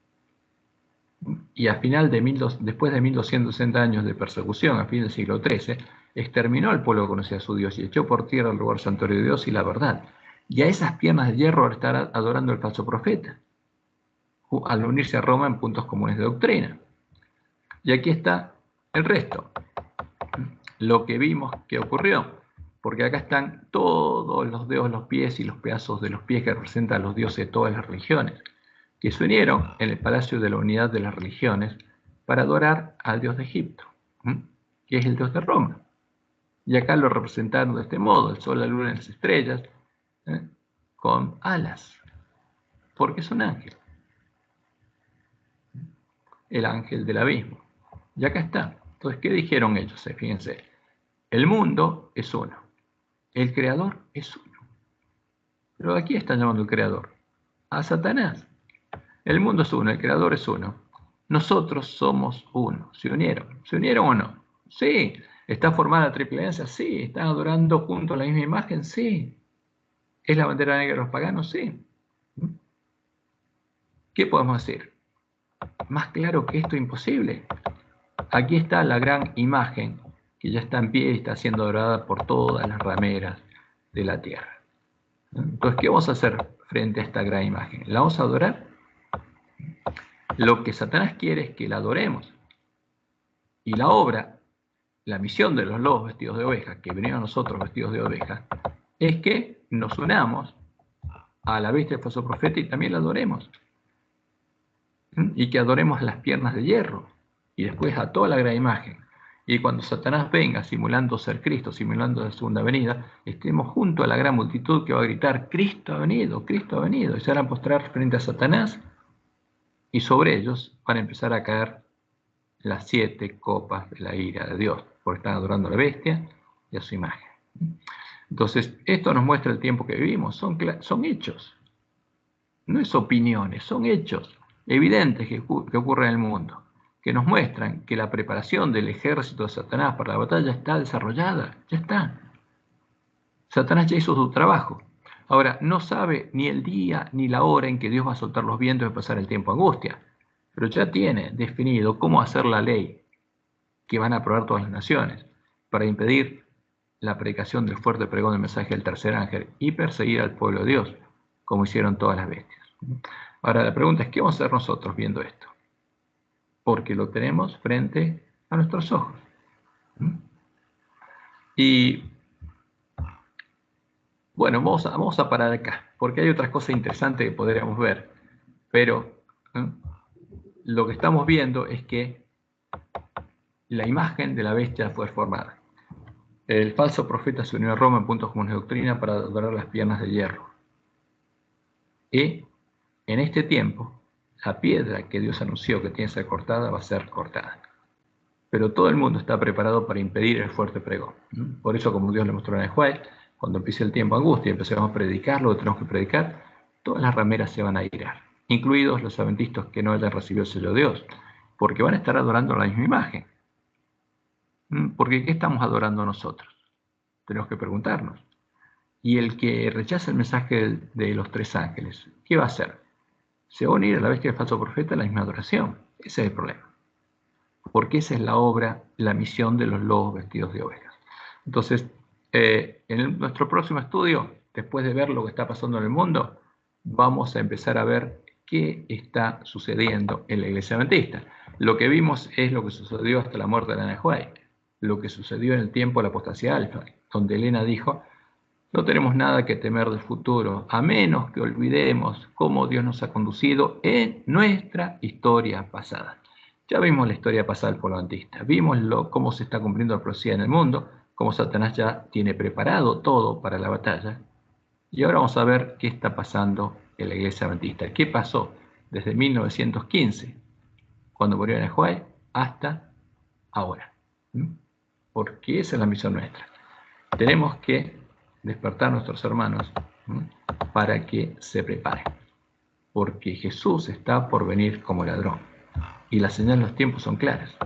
Y después de 1260 años de persecución, a fin del siglo XIII, exterminó al pueblo que conocía a su Dios y echó por tierra el lugar santuario de Dios y la verdad. Y a esas piernas de hierro estará adorando el falso profeta, al unirse a Roma en puntos comunes de doctrina. Y aquí está el resto, lo que vimos que ocurrió, porque acá están todos los dedos de los pies y los pedazos de los pies que representan a los dioses de todas las religiones, que se unieron en el Palacio de la Unidad de las Religiones para adorar al Dios de Egipto, que es el Dios de Roma. Y acá lo representaron de este modo, el sol, la luna y las estrellas, con alas, porque es un ángel, el ángel del abismo. Y acá está. Entonces, ¿qué dijeron ellos? Fíjense, el mundo es uno, el creador es uno. Pero ¿a quién están llamando el creador? A Satanás. El mundo es uno, el creador es uno. Nosotros somos uno. ¿Se unieron? ¿Se unieron o no? Sí. ¿Está formada la triple alianza? Sí. ¿Están adorando juntos la misma imagen? Sí. ¿Es la bandera negra de los paganos? Sí. ¿Qué podemos decir? Más claro que esto, imposible. Aquí está la gran imagen que ya está en pie y está siendo adorada por todas las rameras de la tierra. Entonces, ¿qué vamos a hacer frente a esta gran imagen? ¿La vamos a adorar? Lo que Satanás quiere es que la adoremos. Y la obra, la misión de los lobos vestidos de oveja, que vinieron a nosotros vestidos de oveja, es que nos unamos a la bestia del falso profeta y también la adoremos. Y que adoremos las piernas de hierro y después a toda la gran imagen. Y cuando Satanás venga simulando ser Cristo, simulando la segunda venida, estemos junto a la gran multitud que va a gritar: Cristo ha venido, Cristo ha venido. Y se van a postrar frente a Satanás y sobre ellos van a empezar a caer las 7 copas de la ira de Dios, porque están adorando a la bestia y a su imagen. Entonces, esto nos muestra el tiempo que vivimos, son hechos, no es opiniones, son hechos evidentes que ocurren en el mundo, que nos muestran que la preparación del ejército de Satanás para la batalla está desarrollada, ya está. Satanás ya hizo su trabajo. Ahora, no sabe ni el día ni la hora en que Dios va a soltar los vientos y pasar el tiempo de angustia, pero ya tiene definido cómo hacer la ley que van a aprobar todas las naciones para impedir la predicación del fuerte pregón del mensaje del tercer ángel y perseguir al pueblo de Dios, como hicieron todas las bestias. Ahora la pregunta es, ¿qué vamos a hacer nosotros viendo esto? Porque lo tenemos frente a nuestros ojos. Y bueno, vamos a parar acá, porque hay otras cosas interesantes que podríamos ver, pero lo que estamos viendo es que la imagen de la bestia fue formada. El falso profeta se unió a Roma en puntos comunes de doctrina para adorar las piernas de hierro. Y en este tiempo, la piedra que Dios anunció que tiene que ser cortada va a ser cortada. Pero todo el mundo está preparado para impedir el fuerte pregón. Por eso, como Dios le mostró a Nehuay, cuando empiece el tiempo de angustia y empecemos a predicar lo que tenemos que predicar, todas las rameras se van a irar, incluidos los adventistas que no hayan recibido el sello de Dios, porque van a estar adorando la misma imagen. Porque ¿qué estamos adorando nosotros? Tenemos que preguntarnos. Y el que rechaza el mensaje de los 3 ángeles, ¿qué va a hacer? Se va a unir a la bestia del falso profeta a la misma adoración. Ese es el problema. Porque esa es la obra, la misión de los lobos vestidos de ovejas. Entonces, en nuestro próximo estudio, después de ver lo que está pasando en el mundo, vamos a empezar a ver qué está sucediendo en la iglesia adventista. Lo que vimos es lo que sucedió hasta la muerte de Ana White, lo que sucedió en el tiempo de la apostasía alfa, donde Elena dijo: no tenemos nada que temer del futuro, a menos que olvidemos cómo Dios nos ha conducido en nuestra historia pasada. Ya vimos la historia pasada del pueblo adventista, vimos cómo se está cumpliendo la profecía en el mundo, cómo Satanás ya tiene preparado todo para la batalla. Y ahora vamos a ver qué está pasando en la iglesia adventista. ¿Qué pasó desde 1915, cuando murió en White, hasta ahora? Porque esa es la misión nuestra. Tenemos que despertar a nuestros hermanos para que se preparen. Porque Jesús está por venir como ladrón. Y las señales de los tiempos son claras.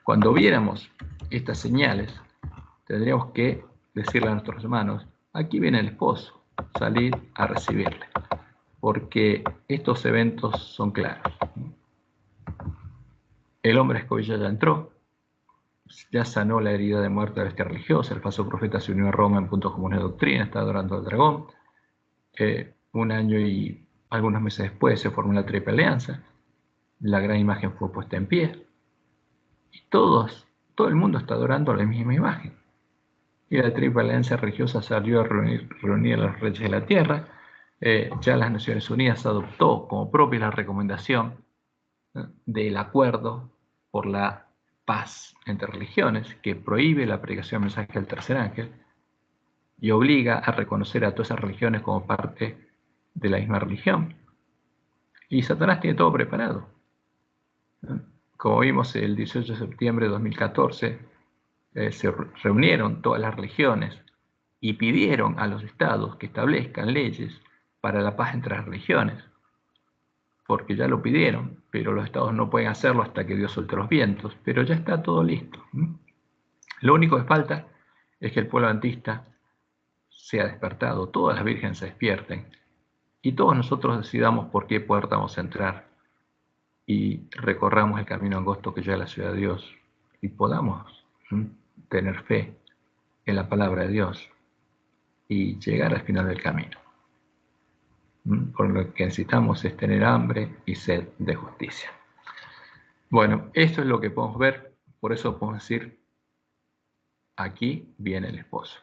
Cuando viéramos estas señales, tendríamos que decirle a nuestros hermanos, aquí viene el esposo, salir a recibirle. Porque estos eventos son claros. El hombre escobilla ya entró, ya sanó la herida de muerte de la bestia religiosa, el falso profeta se unió a Roma en puntos comunes de doctrina, está adorando al dragón. Un año y algunos meses después se formó la Triple Alianza, la gran imagen fue puesta en pie, y todo el mundo está adorando a la misma imagen. Y la Triple Alianza religiosa salió a reunir a los reyes de la tierra. Ya las Naciones Unidas adoptó como propia la recomendación del acuerdo por la paz entre religiones, que prohíbe la predicación del mensaje del tercer ángel y obliga a reconocer a todas esas religiones como parte de la misma religión. Y Satanás tiene todo preparado. Como vimos el 18 de septiembre de 2014, se reunieron todas las religiones y pidieron a los estados que establezcan leyes para la paz entre las religiones, porque ya lo pidieron, pero los estados no pueden hacerlo hasta que Dios suelte los vientos, pero ya está todo listo. Lo único que falta es que el pueblo adventista sea despertado, todas las vírgenes se despierten y todos nosotros decidamos por qué puerta vamos a entrar y recorramos el camino angosto que lleva a la ciudad de Dios y podamos tener fe en la palabra de Dios y llegar al final del camino. Por lo que necesitamos es tener hambre y sed de justicia. Bueno, esto es lo que podemos ver, por eso podemos decir, aquí viene el esposo.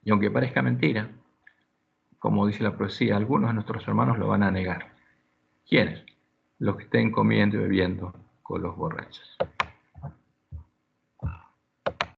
Y aunque parezca mentira, como dice la profecía, algunos de nuestros hermanos lo van a negar. ¿Quiénes? Los que estén comiendo y bebiendo con los borrachos.